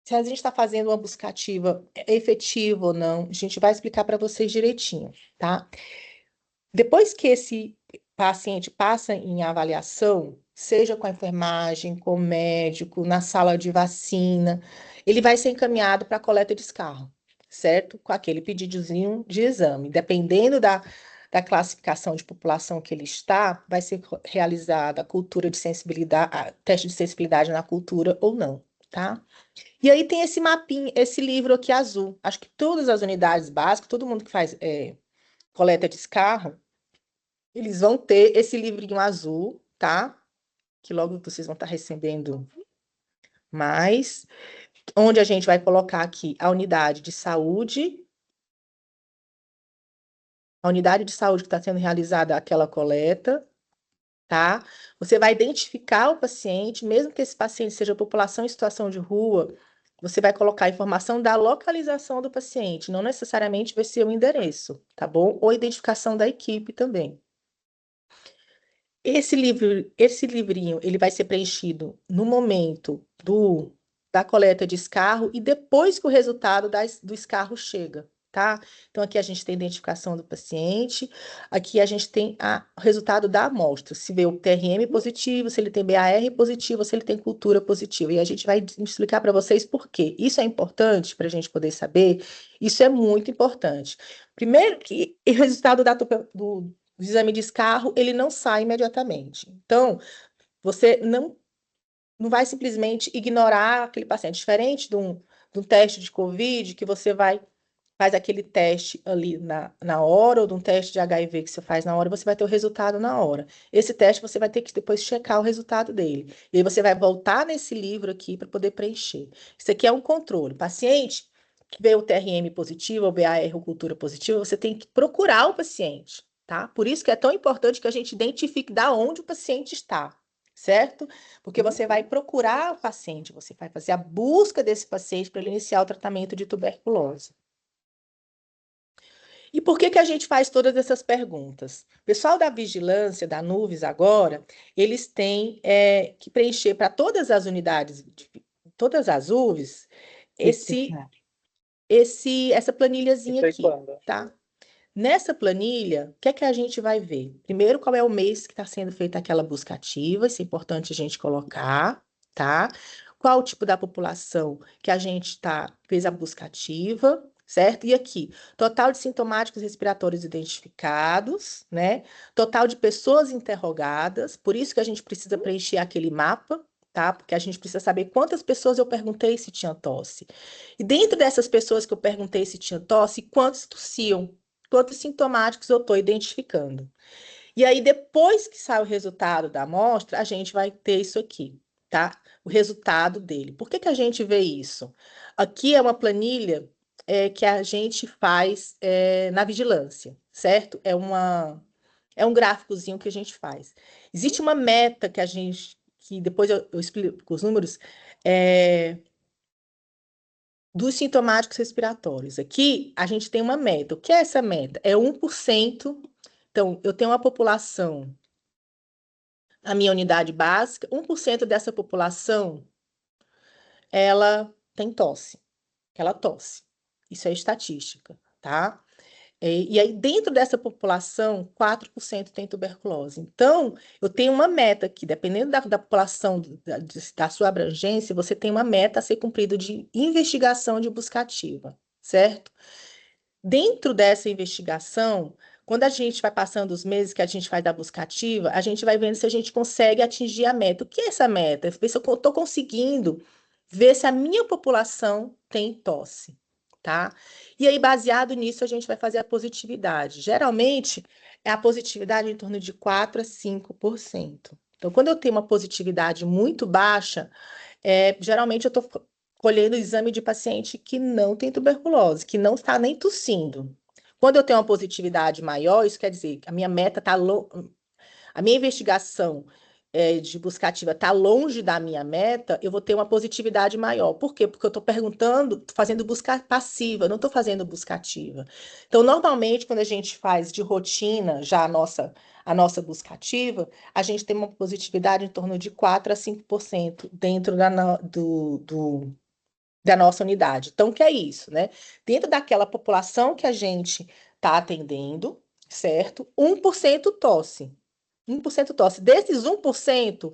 se a gente está fazendo uma busca ativa efetiva ou não, a gente vai explicar para vocês direitinho, tá? Depois que esse paciente passa em avaliação, seja com a enfermagem, com o médico, na sala de vacina, ele vai ser encaminhado para a coleta de escarro, certo? Com aquele pedidozinho de exame. Dependendo da classificação de população que ele está, vai ser realizada a cultura de sensibilidade, teste de sensibilidade na cultura ou não, tá? E aí tem esse mapinha, esse livro aqui azul. Acho que todas as unidades básicas, todo mundo que faz coleta de escarro, eles vão ter esse livrinho azul, tá? Que logo vocês vão estar recebendo mais, onde a gente vai colocar aqui a unidade de saúde que está sendo realizada aquela coleta, tá? Você vai identificar o paciente, mesmo que esse paciente seja população em situação de rua, você vai colocar a informação da localização do paciente, não necessariamente vai ser o endereço, tá bom? Ou identificação da equipe também. Esse livrinho, ele vai ser preenchido no momento da coleta de escarro e depois que o resultado do escarro chega, tá? Então, aqui a gente tem a identificação do paciente, aqui a gente tem o resultado da amostra, se vê o TRM positivo, se ele tem BAR positivo, se ele tem cultura positiva. E a gente vai explicar para vocês por quê. Isso é importante para a gente poder saber, isso é muito importante. Primeiro que o resultado do exame de escarro, ele não sai imediatamente. Então, você não vai simplesmente ignorar aquele paciente. Diferente de um teste de COVID, que você faz aquele teste ali na hora, ou de um teste de HIV que você faz na hora, você vai ter o resultado na hora. Esse teste você vai ter que depois checar o resultado dele. E aí você vai voltar nesse livro aqui para poder preencher. Isso aqui é um controle. Paciente que veio o TRM positivo, ou BAR ou cultura positiva, você tem que procurar o paciente, tá? Por isso que é tão importante que a gente identifique da onde o paciente está, certo? Porque você vai procurar o paciente, você vai fazer a busca desse paciente para ele iniciar o tratamento de tuberculose. E por que a gente faz todas essas perguntas? O pessoal da vigilância, da NUVES agora, eles têm que preencher para todas as unidades, todas as UVs, essa planilhazinha aqui, tá? Nessa planilha, o que a gente vai ver? Primeiro, qual é o mês que está sendo feita aquela busca ativa, isso é importante a gente colocar, tá? Qual o tipo da população que a gente fez a busca ativa, certo? E aqui, total de sintomáticos respiratórios identificados, né? Total de pessoas interrogadas, por isso que a gente precisa preencher aquele mapa, tá? Porque a gente precisa saber quantas pessoas eu perguntei se tinha tosse. E dentro dessas pessoas que eu perguntei se tinha tosse, quantos tossiam? Quantos sintomáticos eu estou identificando? E aí, depois que sai o resultado da amostra, a gente vai ter isso aqui, tá? O resultado dele. Por que a gente vê isso? Aqui é uma planilha que a gente faz na vigilância, certo? É um gráficozinho que a gente faz. Existe uma meta que depois eu explico os números, dos sintomáticos respiratórios. Aqui, a gente tem uma meta. O que é essa meta? É 1%. Então, eu tenho uma população, a minha unidade básica, 1% dessa população, ela tem tosse. Ela tosse. Isso é estatística, tá? E aí, dentro dessa população, 4% tem tuberculose. Então, eu tenho uma meta aqui, dependendo da população, da sua abrangência, você tem uma meta a ser cumprida de investigação de busca ativa, certo? Dentro dessa investigação, quando a gente vai passando os meses que a gente faz da busca ativa, a gente vai vendo se a gente consegue atingir a meta. O que é essa meta? Ver se eu estou conseguindo ver se a minha população tem tosse. Tá? E aí, baseado nisso, a gente vai fazer a positividade. Geralmente, é a positividade em torno de 4% a 5%, Então, quando eu tenho uma positividade muito baixa, geralmente eu estou colhendo o exame de paciente que não tem tuberculose, que não está nem tossindo. Quando eu tenho uma positividade maior, isso quer dizer que a minha meta está a minha investigação de busca ativa está longe da minha meta, eu vou ter uma positividade maior. Por quê? Porque eu estou perguntando, fazendo busca passiva, não estou fazendo busca ativa. Então, normalmente, quando a gente faz de rotina já a nossa busca ativa, a gente tem uma positividade em torno de 4 a 5% dentro da nossa unidade. Então, o que é isso, né? Dentro daquela população que a gente está atendendo, certo? 1% tosse. 1% tosse. Desses 1%,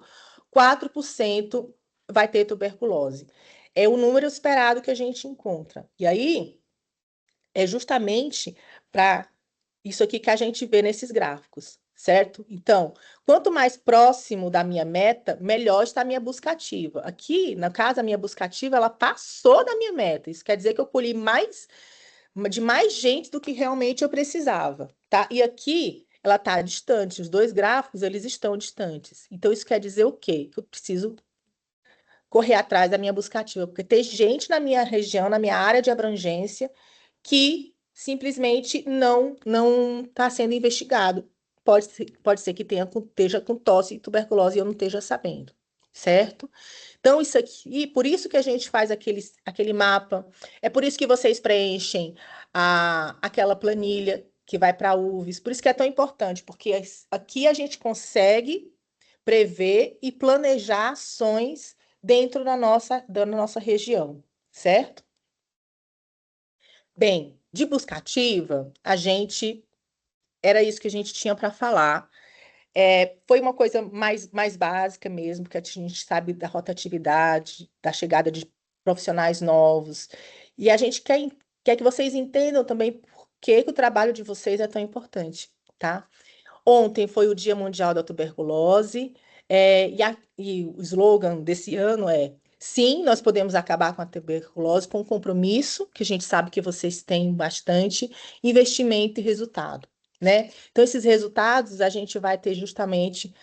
4% vai ter tuberculose. É o número esperado que a gente encontra. E aí, é justamente para isso aqui que a gente vê nesses gráficos, certo? Então, quanto mais próximo da minha meta, melhor está a minha busca ativa. Aqui, no caso, a minha busca ativa, ela passou da minha meta. Isso quer dizer que eu colhi de mais gente do que realmente eu precisava, tá? E aqui, ela está distante. Os dois gráficos, eles estão distantes. Então, isso quer dizer o quê? Que eu preciso correr atrás da minha busca ativa, porque tem gente na minha região, na minha área de abrangência, que simplesmente não está sendo investigado. Pode ser que esteja com tosse e tuberculose e eu não esteja sabendo, certo? Então, isso aqui, por isso que a gente faz aquele mapa, é por isso que vocês preenchem aquela planilha que vai para a UVS, por isso que é tão importante, porque aqui a gente consegue prever e planejar ações dentro da nossa região, certo? Bem, de busca ativa, era isso que a gente tinha para falar. Foi uma coisa mais básica mesmo, porque a gente sabe da rotatividade, da chegada de profissionais novos, e a gente quer que vocês entendam também por que o trabalho de vocês é tão importante, tá? Ontem foi o Dia Mundial da Tuberculose, e o slogan desse ano é: sim, nós podemos acabar com a tuberculose com compromisso, que a gente sabe que vocês têm bastante, investimento e resultado, né? Então, esses resultados a gente vai ter justamente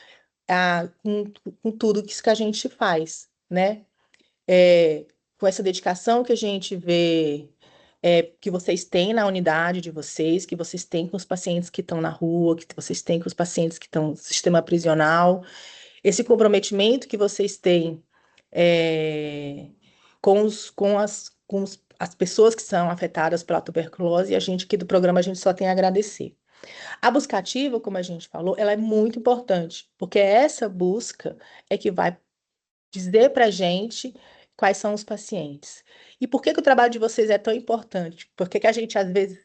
com tudo isso que a gente faz, né? Com essa dedicação que a gente vê que vocês têm na unidade de vocês, que vocês têm com os pacientes que estão na rua, que vocês têm com os pacientes que estão no sistema prisional, esse comprometimento que vocês têm com as pessoas que são afetadas pela tuberculose, e a gente aqui do programa, a gente só tem a agradecer. A busca ativa, como a gente falou, ela é muito importante, porque essa busca é que vai dizer para a gente quais são os pacientes. E por que o trabalho de vocês é tão importante? Por que a gente, às vezes,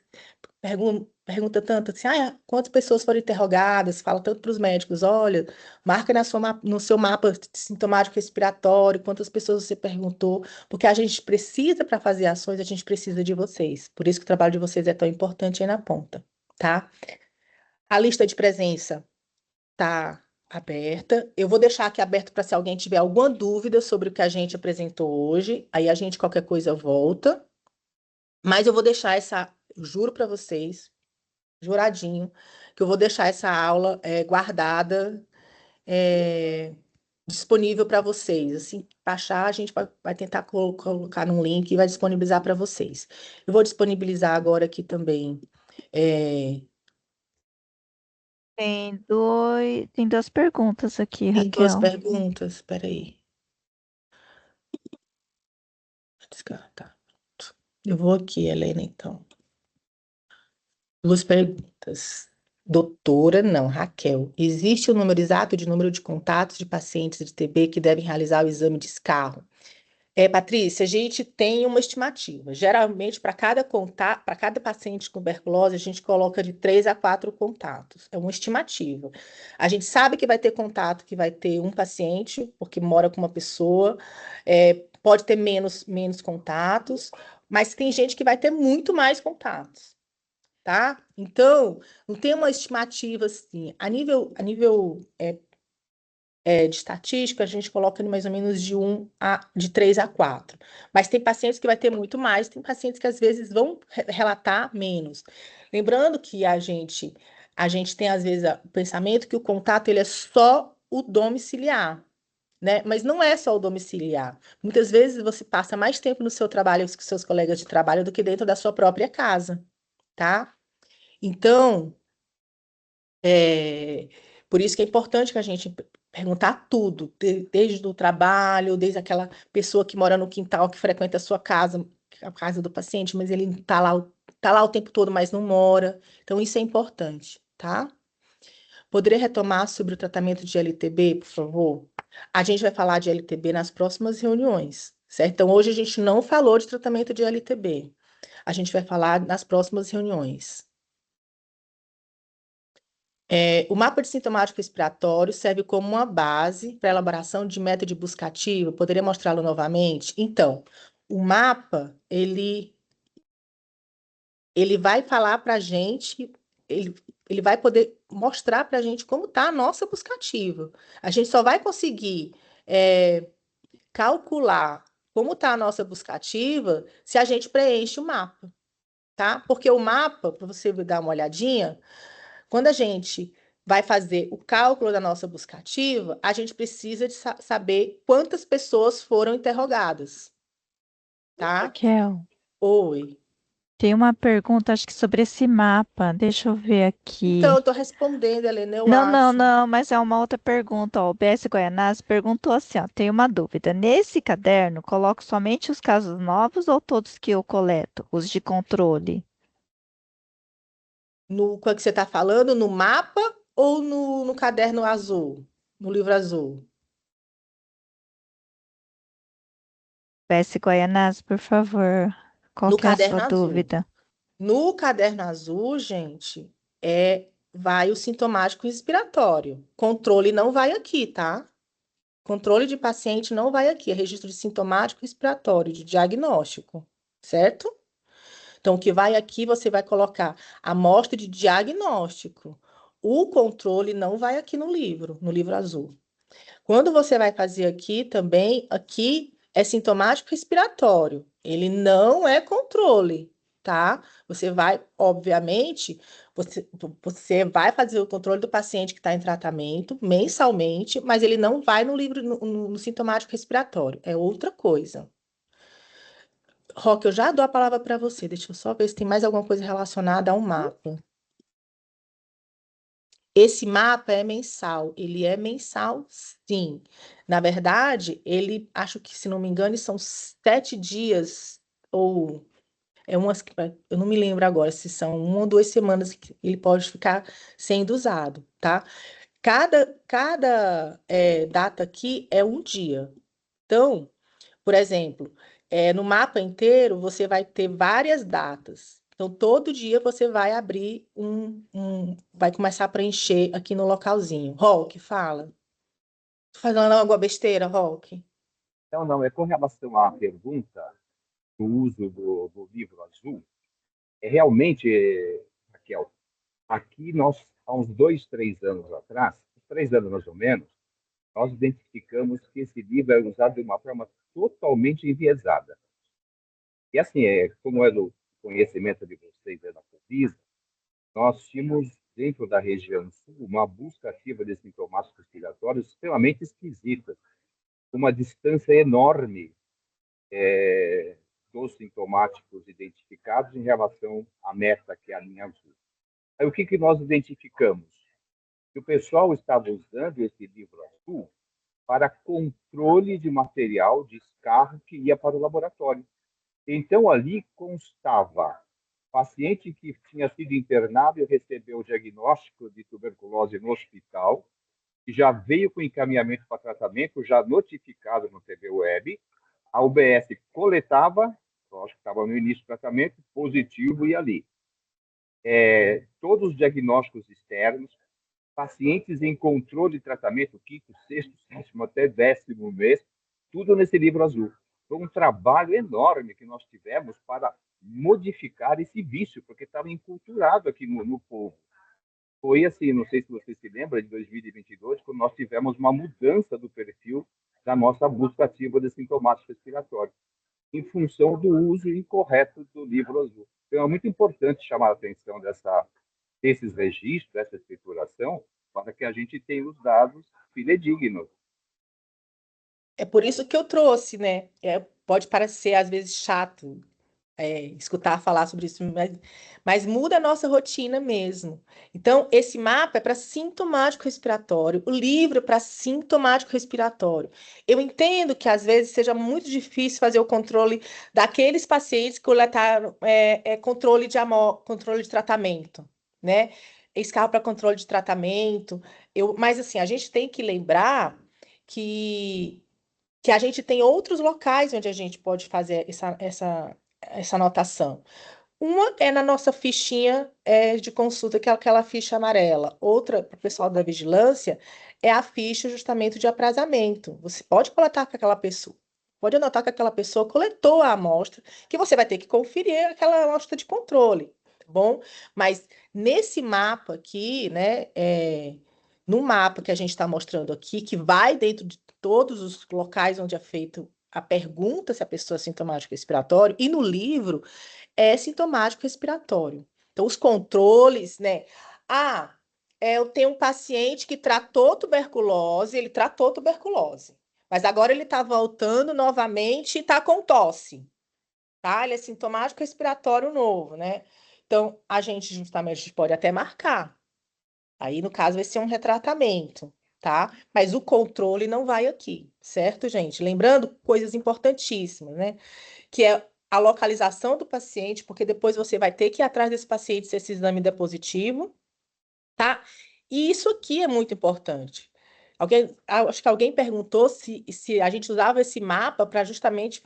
pergunta tanto assim, quantas pessoas foram interrogadas? Fala tanto para os médicos, olha, marca no seu mapa sintomático respiratório, quantas pessoas você perguntou, porque a gente precisa, para fazer ações, a gente precisa de vocês. Por isso que o trabalho de vocês é tão importante aí na ponta, tá? A lista de presença está aberta. Eu vou deixar aqui aberto para se alguém tiver alguma dúvida sobre o que a gente apresentou hoje. Aí a gente, qualquer coisa, volta. Mas eu vou deixar juro para vocês, juradinho, que eu vou deixar essa aula guardada, disponível para vocês. Assim que baixar, a gente vai tentar colocar num link e vai disponibilizar para vocês. Eu vou disponibilizar agora aqui também. Tem duas perguntas aqui, Tem duas Raquel. perguntas, espera aí. Descartar. Eu vou aqui, Helena, então. Duas perguntas. Doutora, não, Raquel. Existe o número exato de número de contatos de pacientes de TB que devem realizar o exame de escarro? Patrícia, a gente tem uma estimativa. Geralmente, para cada paciente com tuberculose, a gente coloca de 3 a 4 contatos. É uma estimativa. A gente sabe que vai ter contato, que vai ter um paciente, porque mora com uma pessoa, pode ter menos contatos, mas tem gente que vai ter muito mais contatos, tá? Então, não tem uma estimativa assim. A nível de estatística, a gente coloca mais ou menos de 3 a 4. Mas tem pacientes que vai ter muito mais, tem pacientes que às vezes vão relatar menos. Lembrando que a gente tem, às vezes, o pensamento que o contato ele é só o domiciliar, né? Mas não é só o domiciliar. Muitas vezes você passa mais tempo no seu trabalho com seus colegas de trabalho do que dentro da sua própria casa, tá? Então, é, por isso que é importante que a gente perguntar tudo, desde o trabalho, desde aquela pessoa que mora no quintal, que frequenta a sua casa, a casa do paciente, mas ele tá lá o tempo todo, mas não mora. Então, isso é importante, tá? Poderia retomar sobre o tratamento de LTB, por favor? A gente vai falar de LTB nas próximas reuniões, certo? Então, hoje a gente não falou de tratamento de LTB. A gente vai falar nas próximas reuniões. O mapa de sintomático respiratório serve como uma base para a elaboração de método de busca ativa. Poderia mostrá-lo novamente? Então, o mapa, ele vai falar para a gente, ele vai poder mostrar para a gente como está a nossa busca ativa. A gente só vai conseguir calcular como está a nossa busca ativa se a gente preenche o mapa, tá? Porque o mapa, para você dar uma olhadinha, quando a gente vai fazer o cálculo da nossa busca ativa, a gente precisa de saber quantas pessoas foram interrogadas, tá? Raquel, Oi. tem uma pergunta, acho que sobre esse mapa. Deixa eu ver aqui. Então, eu estou respondendo, Helena, eu Não, não, acho. não, mas é uma outra pergunta. Ó. O BS Guaianazes perguntou assim, ó, tem uma dúvida. Nesse caderno, coloco somente os casos novos ou todos que eu coleto, os de controle? Quando você está falando, no mapa ou no caderno azul? No livro azul? BS Guaianazes, por favor. Qual No que é a caderno sua azul. dúvida? No caderno azul, gente, vai o sintomático respiratório. Controle não vai aqui, tá? Controle de paciente não vai aqui, é registro de sintomático respiratório, de diagnóstico, certo? Então, o que vai aqui, você vai colocar amostra de diagnóstico. O controle não vai aqui no livro azul. Quando você vai fazer aqui também, aqui é sintomático respiratório. Ele não é controle, tá? Você vai, obviamente, você vai fazer o controle do paciente que está em tratamento mensalmente, mas ele não vai no livro, no sintomático respiratório. É outra coisa. Roque, eu já dou a palavra para você. Deixa eu só ver se tem mais alguma coisa relacionada ao mapa. Esse mapa é mensal. Ele é mensal, sim. Na verdade, acho que, se não me engano, são 7 dias, ou eu não me lembro agora se são 1 ou 2 semanas que ele pode ficar sendo usado, tá? Cada data aqui é um dia. Então, por exemplo, no mapa inteiro você vai ter várias datas. Então, todo dia você vai abrir vai começar a preencher aqui no localzinho. Roque, fala. Tô falando alguma besteira, Roque? Então, não, é com relação à pergunta do uso do livro azul, realmente, Raquel, aqui nós, há uns 2, 3 anos atrás, 3 anos mais ou menos, nós identificamos que esse livro é usado de uma forma totalmente enviesada. E assim, como é do conhecimento de vocês da Covisa, nós tínhamos, dentro da região sul, uma busca ativa de sintomas respiratórios extremamente esquisitas, uma distância enorme dos sintomáticos identificados em relação à meta, que é a linha azul. Aí, o que nós identificamos? Que o pessoal estava usando esse livro azul para controle de material de escarro que ia para o laboratório. Então, ali constava paciente que tinha sido internado e recebeu o diagnóstico de tuberculose no hospital, que já veio com encaminhamento para tratamento, já notificado no TV Web, a UBS coletava, acho que estava no início do tratamento, positivo e ali. Todos os diagnósticos externos, pacientes em controle de tratamento, 5º, 6º, 7º, até 10º mês, tudo nesse livro azul. Foi um trabalho enorme que nós tivemos para modificar esse vício, porque estava enculturado aqui no povo. Foi assim, não sei se você se lembra, de 2022, quando nós tivemos uma mudança do perfil da nossa busca ativa de sintomático respiratório, em função do uso incorreto do livro azul. Então, é muito importante chamar a atenção desses registros, dessa escrituração, para que a gente tenha os dados fidedignos. É por isso que eu trouxe, né? Pode parecer às vezes chato, escutar falar sobre isso, mas muda a nossa rotina mesmo. Então, esse mapa é para sintomático respiratório, o livro é para sintomático respiratório. Eu entendo que às vezes seja muito difícil fazer o controle daqueles pacientes que coletaram controle de tratamento, né? Escarro para controle de tratamento. Mas assim, a gente tem que lembrar que a gente tem outros locais onde a gente pode fazer essa anotação. Uma é na nossa fichinha de consulta, que é aquela ficha amarela. Outra, para o pessoal da vigilância, é a ficha justamente de aprazamento. Você pode coletar com aquela pessoa, pode anotar que aquela pessoa coletou a amostra, que você vai ter que conferir aquela amostra de controle, tá bom? Mas nesse mapa aqui, né, no mapa que a gente está mostrando aqui, que vai dentro de todos os locais onde é feito a pergunta se a pessoa é sintomático respiratório, e no livro é sintomático respiratório. Então, os controles, né? Eu tenho um paciente que tratou tuberculose, ele tratou tuberculose, mas agora ele está voltando novamente e está com tosse, tá? Ele é sintomático respiratório novo, né? Então, a gente pode até marcar. Aí, no caso, vai ser um retratamento, tá? Mas o controle não vai aqui, certo, gente? Lembrando coisas importantíssimas, né? Que é a localização do paciente, porque depois você vai ter que ir atrás desse paciente se esse exame der positivo, tá? E isso aqui é muito importante. Acho que alguém perguntou se a gente usava esse mapa para justamente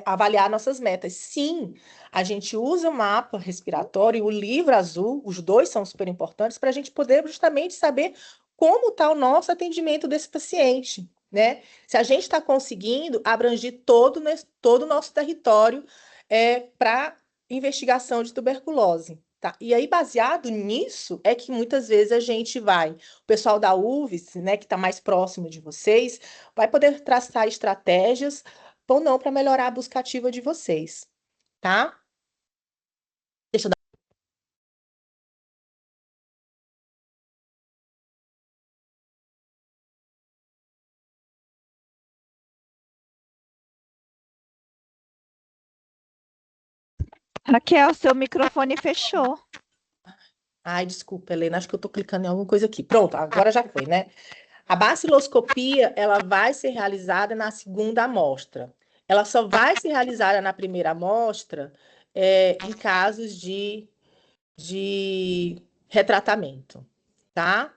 avaliar nossas metas. Sim, a gente usa o mapa respiratório e o livro azul, os dois são super importantes para a gente poder justamente saber como está o nosso atendimento desse paciente, né? Se a gente está conseguindo abranger todo o nosso território para investigação de tuberculose. Tá? E aí, baseado nisso, é que muitas vezes a gente vai, o pessoal da UVS, né, que está mais próximo de vocês, vai poder traçar estratégias ou não para melhorar a busca ativa de vocês, tá? Deixa eu dar... Raquel, seu microfone fechou. Ai, desculpa, Helena, acho que eu estou clicando em alguma coisa aqui. Pronto, agora já foi, né? A baciloscopia, ela vai ser realizada na segunda amostra. Ela só vai ser realizada na primeira amostra em casos de retratamento, tá?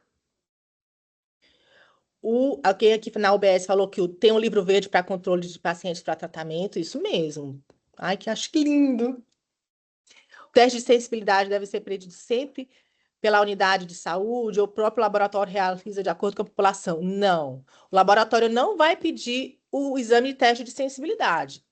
Alguém aqui na UBS falou que tem um livro verde para controle de pacientes para tratamento, isso mesmo. Ai, que acho que lindo. O teste de sensibilidade deve ser pedido sempre pela unidade de saúde ou o próprio laboratório realiza de acordo com a população. Não. O laboratório não vai pedir o exame de teste de sensibilidade.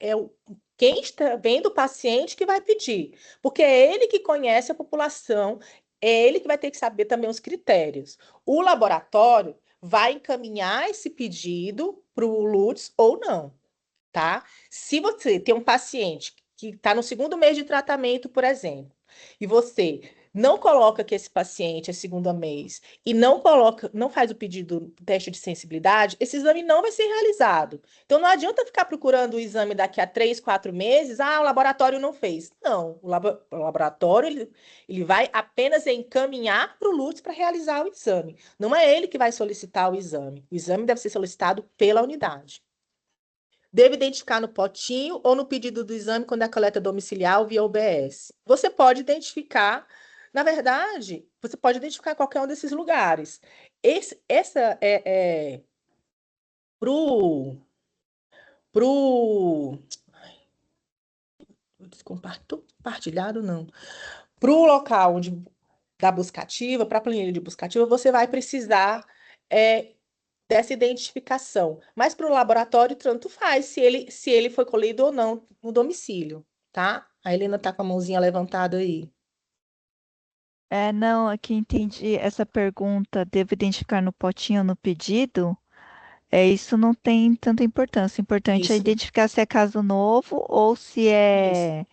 Quem está vendo o paciente que vai pedir, porque é ele que conhece a população, é ele que vai ter que saber também os critérios. O laboratório vai encaminhar esse pedido para o LUTS ou não, tá? Se você tem um paciente que está no segundo mês de tratamento, por exemplo, e você não coloca que esse paciente é segundo mês e não faz o pedido do teste de sensibilidade, esse exame não vai ser realizado. Então não adianta ficar procurando o exame daqui a 3, 4 meses, o laboratório não fez. Não, o laboratório ele vai apenas encaminhar para o LUTS para realizar o exame. Não é ele que vai solicitar o exame. O exame deve ser solicitado pela unidade. Deve identificar no potinho ou no pedido do exame quando é a coleta domiciliar ou via UBS. Você pode identificar, na verdade, você pode identificar em qualquer um desses lugares. Essa é pro compartilhado, não. Para o local da buscativa, para a planilha de buscativa, você vai precisar dessa identificação. Mas para o laboratório, tanto faz se ele foi colhido ou não no domicílio, tá? A Helena está com a mãozinha levantada aí. Não, aqui entendi essa pergunta, devo identificar no potinho ou no pedido? Isso não tem tanta importância. O importante é Isso, identificar se é caso novo ou se isso.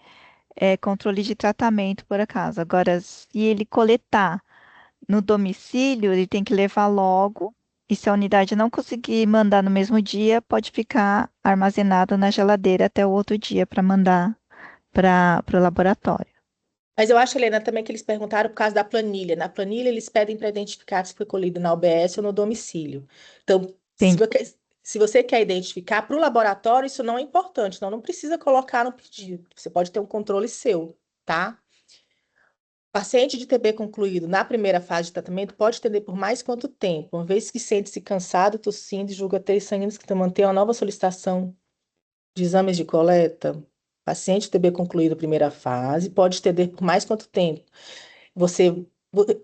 é controle de tratamento, por acaso. Agora, se ele coletar no domicílio, ele tem que levar logo. E se a unidade não conseguir mandar no mesmo dia, pode ficar armazenado na geladeira até o outro dia para mandar para o laboratório. Mas eu acho, Helena, também que eles perguntaram por causa da planilha. Na planilha, eles pedem para identificar se foi colhido na UBS ou no domicílio. Então, Entendi. se você quer identificar para o laboratório, isso não é importante, então não precisa colocar no pedido. Você pode ter um controle seu, tá? Paciente de TB concluído na primeira fase de tratamento pode atender por mais quanto tempo? Uma vez que sente-se cansado, tossindo e julga ter sanguíneos que manter uma nova solicitação de exames de coleta. Paciente de TB concluído primeira fase pode atender por mais quanto tempo?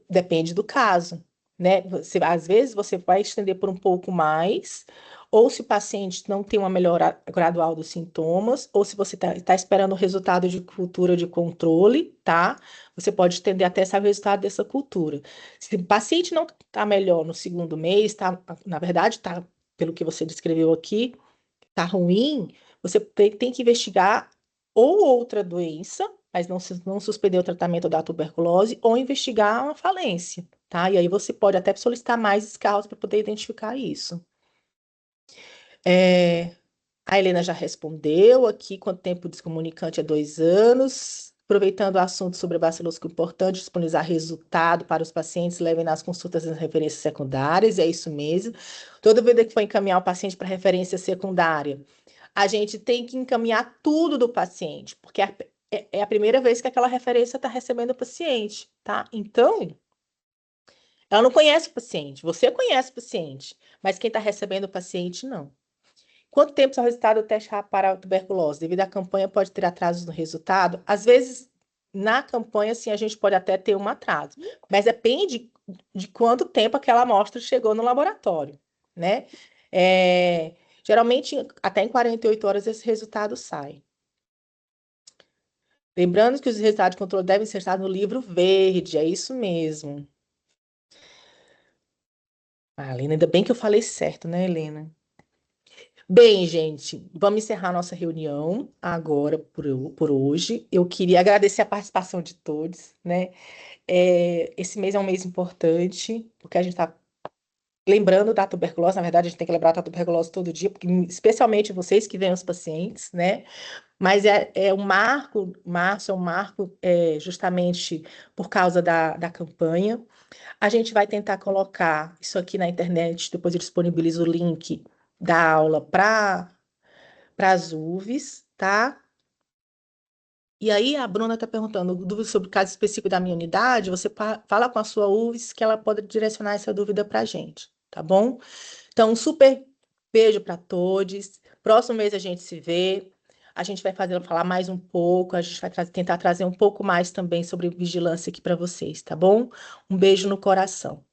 Depende do caso, né? Às vezes você vai estender por um pouco mais, ou se o paciente não tem uma melhora gradual dos sintomas, ou se você está esperando o resultado de cultura de controle, tá? Você pode estender até saber o resultado dessa cultura. Se o paciente não está melhor no segundo mês, na verdade, tá, pelo que você descreveu aqui, tá ruim, você tem que investigar ou outra doença, mas não suspender o tratamento da tuberculose, ou investigar uma falência, tá? E aí você pode até solicitar mais escalas para poder identificar isso. A Helena já respondeu aqui, quanto tempo descomunicante é 2 anos. Aproveitando o assunto sobre a bacilose, que é importante disponibilizar resultado para os pacientes, levem nas consultas as referências secundárias, é isso mesmo. Toda vida que for encaminhar o paciente para referência secundária, a gente tem que encaminhar tudo do paciente, porque é a primeira vez que aquela referência está recebendo o paciente, tá? Então, ela não conhece o paciente, você conhece o paciente, mas quem está recebendo o paciente, não. Quanto tempo será o resultado do teste para a tuberculose? Devido à campanha, pode ter atrasos no resultado? Às vezes, na campanha, sim, a gente pode até ter um atraso, mas depende de quanto tempo aquela amostra chegou no laboratório, né? Geralmente, até em 48 horas, esse resultado sai. Lembrando que os resultados de controle devem ser estados no livro verde, é isso mesmo. Ah, Helena, ainda bem que eu falei certo, né, Helena? Bem, gente, vamos encerrar nossa reunião agora por hoje. Eu queria agradecer a participação de todos, né? Esse mês é um mês importante, porque a gente está lembrando da tuberculose. Na verdade, a gente tem que lembrar da tuberculose todo dia, porque especialmente vocês que veem os pacientes, né? Mas é um marco, março é um marco justamente por causa da campanha. A gente vai tentar colocar isso aqui na internet, depois eu disponibilizo o link da aula para as UVs, tá? E aí a Bruna está perguntando dúvida sobre o caso específico da minha unidade, você fala com a sua UVs que ela pode direcionar essa dúvida para a gente, tá bom? Então, um super beijo para todos. Próximo mês a gente se vê. A gente vai falar mais um pouco, a gente vai tentar trazer um pouco mais também sobre vigilância aqui para vocês, tá bom? Um beijo no coração.